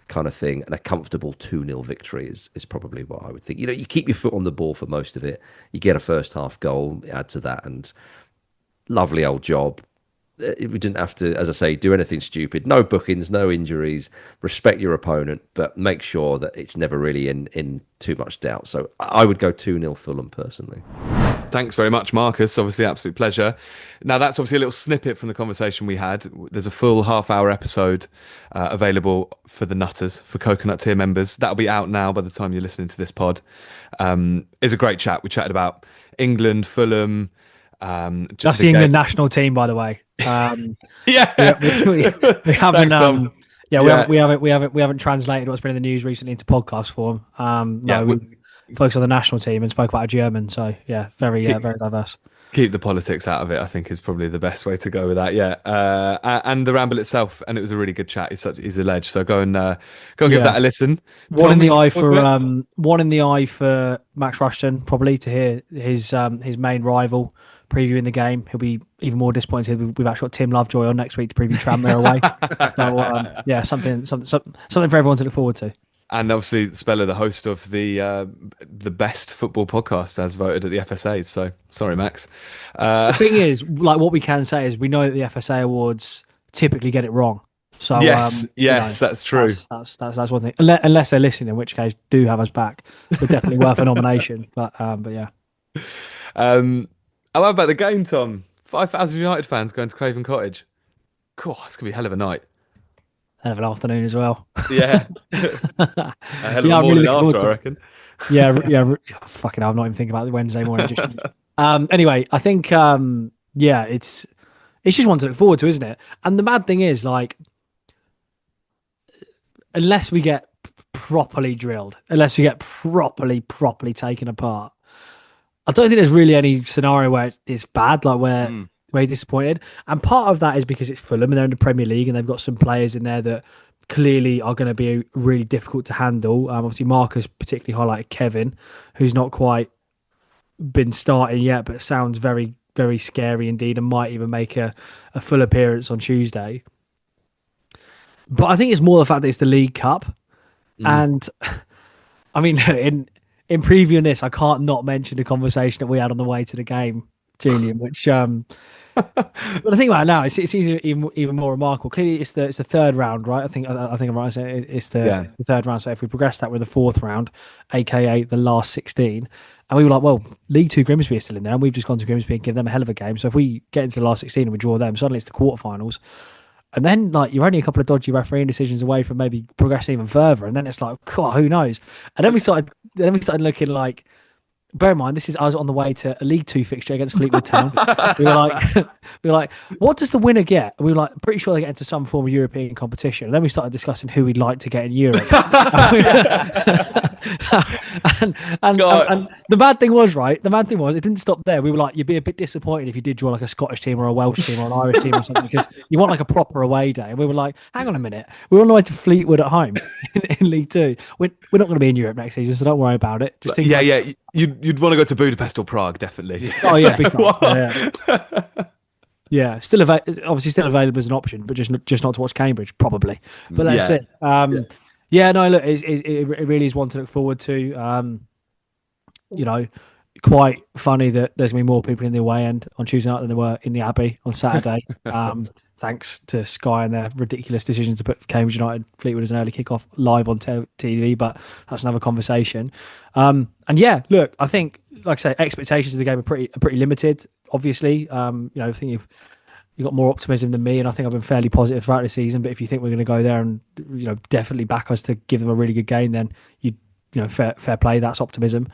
S4: kind of thing, and a comfortable 2-0 victory is probably what I would think. You keep your foot on the ball for most of it. You get a first half goal, add to that, and lovely old job. We didn't have to, as I say, do anything stupid. No bookings, no injuries. Respect your opponent, but make sure that it's never really in too much doubt. So I would go 2-0 Fulham personally.
S1: Thanks very much, Marcus. Obviously, absolute pleasure. Now, that's obviously a little snippet from the conversation we had. There's a full half-hour episode available for the Nutters, for Coconut Tier members. That'll be out now by the time you're listening to this pod. It's a great chat. We chatted about England, Fulham.
S2: Just the England national team, by the way. We haven't. We haven't translated what's been in the news recently into podcast form. We focused on the national team and spoke about a German. So yeah, very diverse.
S1: Keep the politics out of it, I think, is probably the best way to go with that. Yeah, and the ramble itself, and it was a really good chat. He's a ledge, so go and give that a listen.
S2: One in the eye for Max Rushton, probably, to hear his main rival previewing the game. He'll be even more disappointed. We've actually got Tim Lovejoy on next week to preview Tranmere away. So something for everyone to look forward to.
S1: And obviously, Speller, the host of the best football podcast, as voted at the FSA. So sorry, Max.
S2: The thing is, what we can say is we know that the FSA awards typically get it wrong. So
S1: yes, that's true.
S2: That's one thing. Unless they're listening, in which case, do have us back. We're definitely worth a nomination. But yeah.
S1: How about the game, Tom? 5,000 United fans going to Craven Cottage. Cool, it's gonna be a hell of a night.
S2: Hell of an afternoon as well.
S1: Yeah. A hell of a morning after, I reckon.
S2: Yeah. Fucking hell, I'm not even thinking about the Wednesday morning. Anyway, I think, it's just one to look forward to, isn't it? And the mad thing is, unless we get properly drilled, unless we get properly taken apart, I don't think there's really any scenario where it's bad, where we're disappointed. And part of that is because it's Fulham and they're in the Premier League and they've got some players in there that clearly are going to be really difficult to handle. Obviously, Marcus particularly highlighted Kevin, who's not quite been starting yet, but sounds very, very scary indeed and might even make a full appearance on Tuesday. But I think it's more the fact that it's the League Cup. And, I mean, in previewing this, I can't not mention the conversation that we had on the way to the game, Julian, which, but the thing about it now, it's even more remarkable. Clearly, it's the third round, right? I think I'm right. It's the third round. So if we progress that with the fourth round, aka the last 16, and we were like, well, League Two Grimsby is still in there, and we've just gone to Grimsby and given them a hell of a game. So if we get into the last 16 and we draw them, suddenly it's the quarterfinals. And then, you're only a couple of dodgy refereeing decisions away from maybe progressing even further. And then it's like, God, who knows? And then we started looking like, bear in mind, I was on the way to a League Two fixture against Fleetwood Town. we were like, what does the winner get? And we were like, pretty sure they get into some form of European competition. And then we started discussing who we'd like to get in Europe. and the bad thing was, it didn't stop there. We were like, you'd be a bit disappointed if you did draw a Scottish team or a Welsh team or an Irish team or something, because you want a proper away day. And we were like, hang on a minute, we're on the way to Fleetwood at home in League Two. We're not going to be in Europe next season, so don't worry about it. Just think
S1: You'd want to go to Budapest or Prague, definitely.
S2: Oh yeah, big time. Yeah, still obviously still available as an option, but just not to watch Cambridge, probably. But that's it. Look, it really is one to look forward to. quite funny that there's going to be more people in the away end on Tuesday night than there were in the Abbey on Saturday. Thanks to Sky and their ridiculous decision to put Cambridge United Fleetwood as an early kickoff live on TV, but that's another conversation. And yeah, look, I think, like I say, expectations of the game are pretty limited. Obviously, I think you've got more optimism than me, and I think I've been fairly positive throughout the season. But if you think we're going to go there and definitely back us to give them a really good game, then fair play. That's optimism.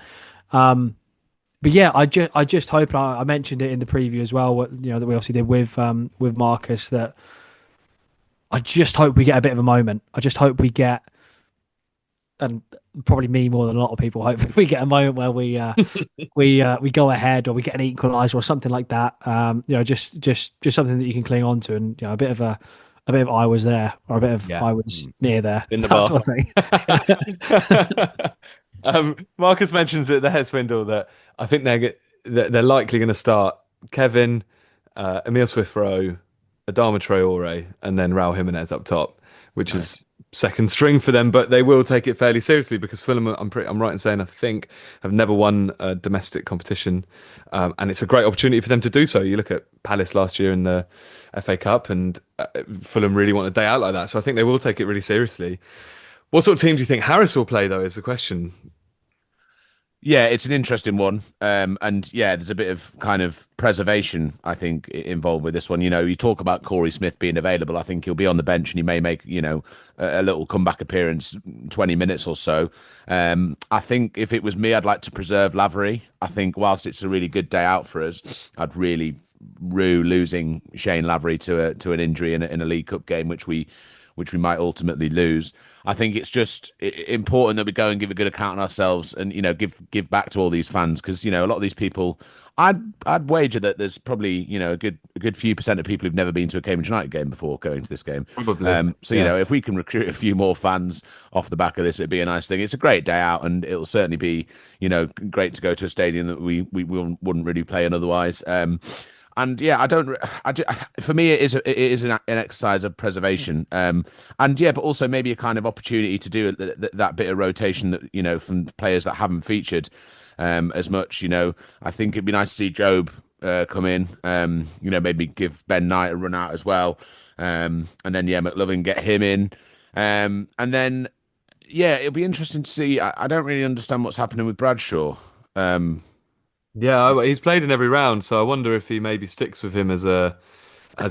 S2: But yeah, I just hope, and I mentioned it in the preview as well, that we obviously did with Marcus, that I just hope we get a bit of a moment. I just hope we get, and probably me more than a lot of people hope, we get a moment where we go ahead, or we get an equaliser or something like that. Just something that you can cling on to, and a bit of I was there, or a bit of I was near there
S1: in the
S2: that
S1: bar.
S2: sort of thing.
S1: Marcus mentions it there, Swindle, that I think they're likely going to start Kevin, Emil Smith-Rowe, Adama Traore, and then Raul Jimenez up top, which is second string for them. But they will take it fairly seriously, because Fulham, I'm right in saying, I think, have never won a domestic competition, and it's a great opportunity for them to do so. You look at Palace last year in the FA Cup, and Fulham really want a day out like that. So I think they will take it really seriously. What sort of team do you think Harris will play, though, is the question.
S3: Yeah, it's an interesting one. And yeah, there's a bit of kind of preservation, I think, involved with this one. You talk about Corey Smith being available. I think he'll be on the bench, and he may make, a little comeback appearance, 20 minutes or so. I think if it was me, I'd like to preserve Lavery. I think whilst it's a really good day out for us, I'd really rue losing Shane Lavery to an injury in a League Cup game, which we might ultimately lose. I think it's just important that we go and give a good account of ourselves, and give back to all these fans, because a lot of these people, I'd wager that there's probably a good few percent of people who've never been to a Cambridge United game before going to this game.
S1: Probably.
S3: If we can recruit a few more fans off the back of this, it'd be a nice thing. It's a great day out, and it'll certainly be great to go to a stadium that we wouldn't really play in otherwise. And yeah, for me, it is an exercise of preservation. But also maybe a kind of opportunity to do that bit of rotation that, from players that haven't featured as much. I think it'd be nice to see Job come in, maybe give Ben Knight a run out as well. And then, McLovin, get him in. And then, it'll be interesting to see. I don't really understand what's happening with Bradshaw.
S1: Yeah, he's played in every round, so I wonder if he maybe sticks with him as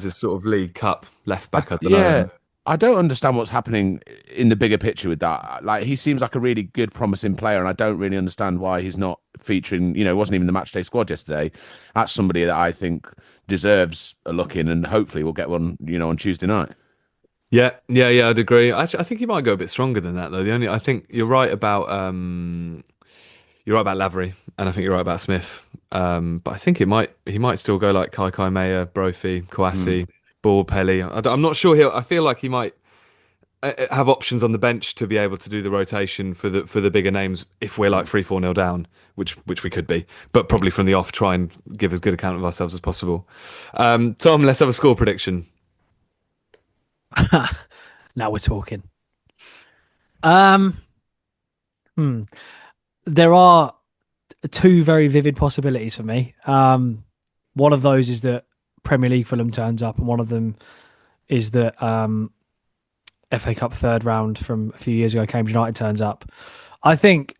S1: his sort of League Cup left back at the moment.
S3: I don't understand what's happening in the bigger picture with that. Like, he seems like a really good, promising player, and I don't really understand why he's not featuring. He wasn't even the matchday squad yesterday. That's somebody that I think deserves a look in, and hopefully we'll get one, on Tuesday night.
S1: Yeah, I'd agree. Actually, I think he might go a bit stronger than that, though. I think you're right about Lavery, and I think you're right about Smith. But I think he might still go like Kai Mayer, Brophy, Kouassi, Ball, Pelly. I'm not sure. I feel like he might have options on the bench to be able to do the rotation for the bigger names if we're like 3-4-0 down, which we could be. But probably from the off, try and give as good account of ourselves as possible. Tom, let's have a score prediction.
S2: Now we're talking. There are two very vivid possibilities for me. One of those is that Premier League Fulham turns up, and one of them is that FA Cup third round from a few years ago, Cambridge United turns up. I think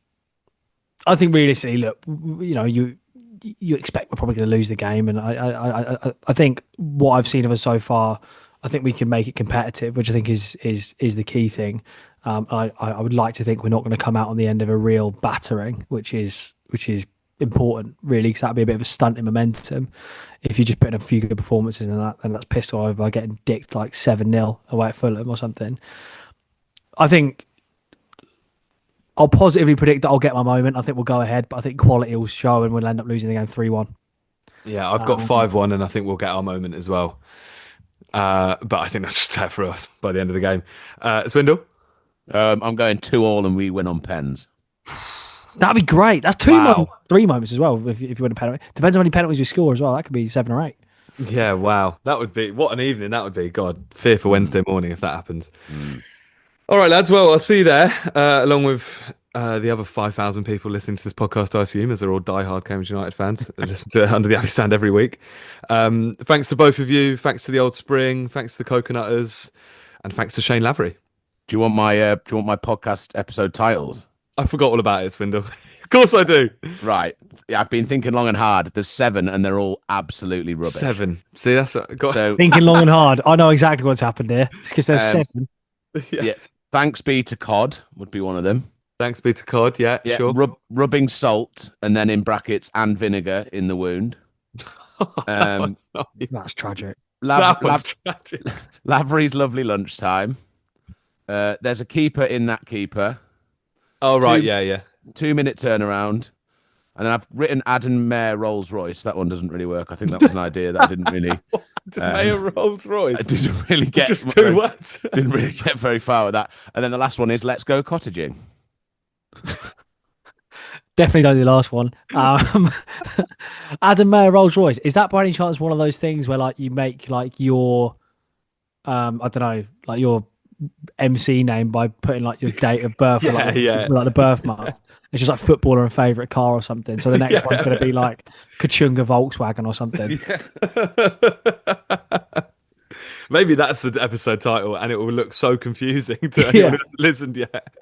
S2: realistically, look, you expect we're probably going to lose the game, and I think what I've seen of us so far, I think we can make it competitive, which I think is the key thing. I would like to think we're not going to come out on the end of a real battering, which is important, really, because that'd be a bit of a stunt in momentum. If you just put in a few good performances and that's pissed all over by getting dicked like 7-0 away at Fulham or something. I think I'll positively predict that I'll get my moment. I think we'll go ahead, but I think quality will show and we'll end up losing the game 3-1.
S1: Yeah, I've got 5-1, and I think we'll get our moment as well. But I think that's just there for us by the end of the game. Swindle?
S3: I'm going 2-2 and we win on pens.
S2: That'd be great. That's three moments as well. If you win a penalty, depends on how many penalties you score as well. That could be 7 or 8.
S1: Yeah, wow, that would be what an evening that would be. God, fear for Wednesday morning if that happens. All right, lads. Well, I'll see you there, along with the other 5,000 people listening to this podcast, I assume, as they're all diehard Cambridge United fans, listen to it under the Abbey stand every week. Thanks to both of you. Thanks to the Old Spring. Thanks to the Coconutters, and thanks to Shane Lavery.
S3: Do you want my podcast episode titles?
S1: I forgot all about it, Swindle. Of course I do.
S3: Right. Yeah, I've been thinking long and hard. There's 7, and they're all absolutely rubbish.
S1: 7. See, that's
S3: So
S2: Thinking long and hard. I know exactly what's happened here. It's because there's 7.
S3: yeah. Thanks be to Cod would be one of them.
S1: Thanks be to Cod. Yeah, sure.
S3: Rubbing salt and then in brackets and vinegar in the wound.
S2: That's tragic.
S1: Tragic.
S3: Lavery's lovely lunchtime. There's a keeper in that keeper.
S1: Oh right, yeah.
S3: 2-minute turnaround. And then I've written Adam Mayer Rolls Royce. That one doesn't really work. I think that was an idea that I didn't really.
S1: Mayer Rolls Royce.
S3: I didn't really get
S1: just 2 words.
S3: Didn't really get very far with that. And then the last one is let's go cottaging.
S2: Definitely don't do the last one. Adam Mayer Rolls Royce. Is that by any chance one of those things where like you make like your I don't know, like your MC name by putting like your date of birth or like the birth month? It's just like footballer and favourite car or something. So the next one's going to be like Kachunga Volkswagen or something.
S1: Maybe that's the episode title, and it will look so confusing to anyone who hasn't listened yet.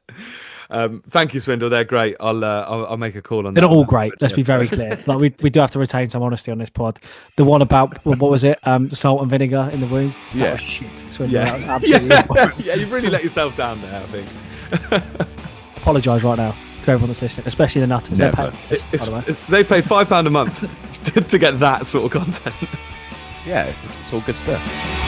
S1: Thank you, Swindle. They're great. I'll make a call on that.
S2: They're not all great. Let's be very clear. Like we do have to retain some honesty on this pod. The one about what was it? Salt and vinegar in the wounds. That was shit. Swindle. That was absolutely
S1: yeah. You really let yourself down there, I think.
S2: Apologise right now to everyone that's listening, especially the nutters.
S1: They paid £5 a month to get that sort of content.
S3: Yeah, it's all good stuff.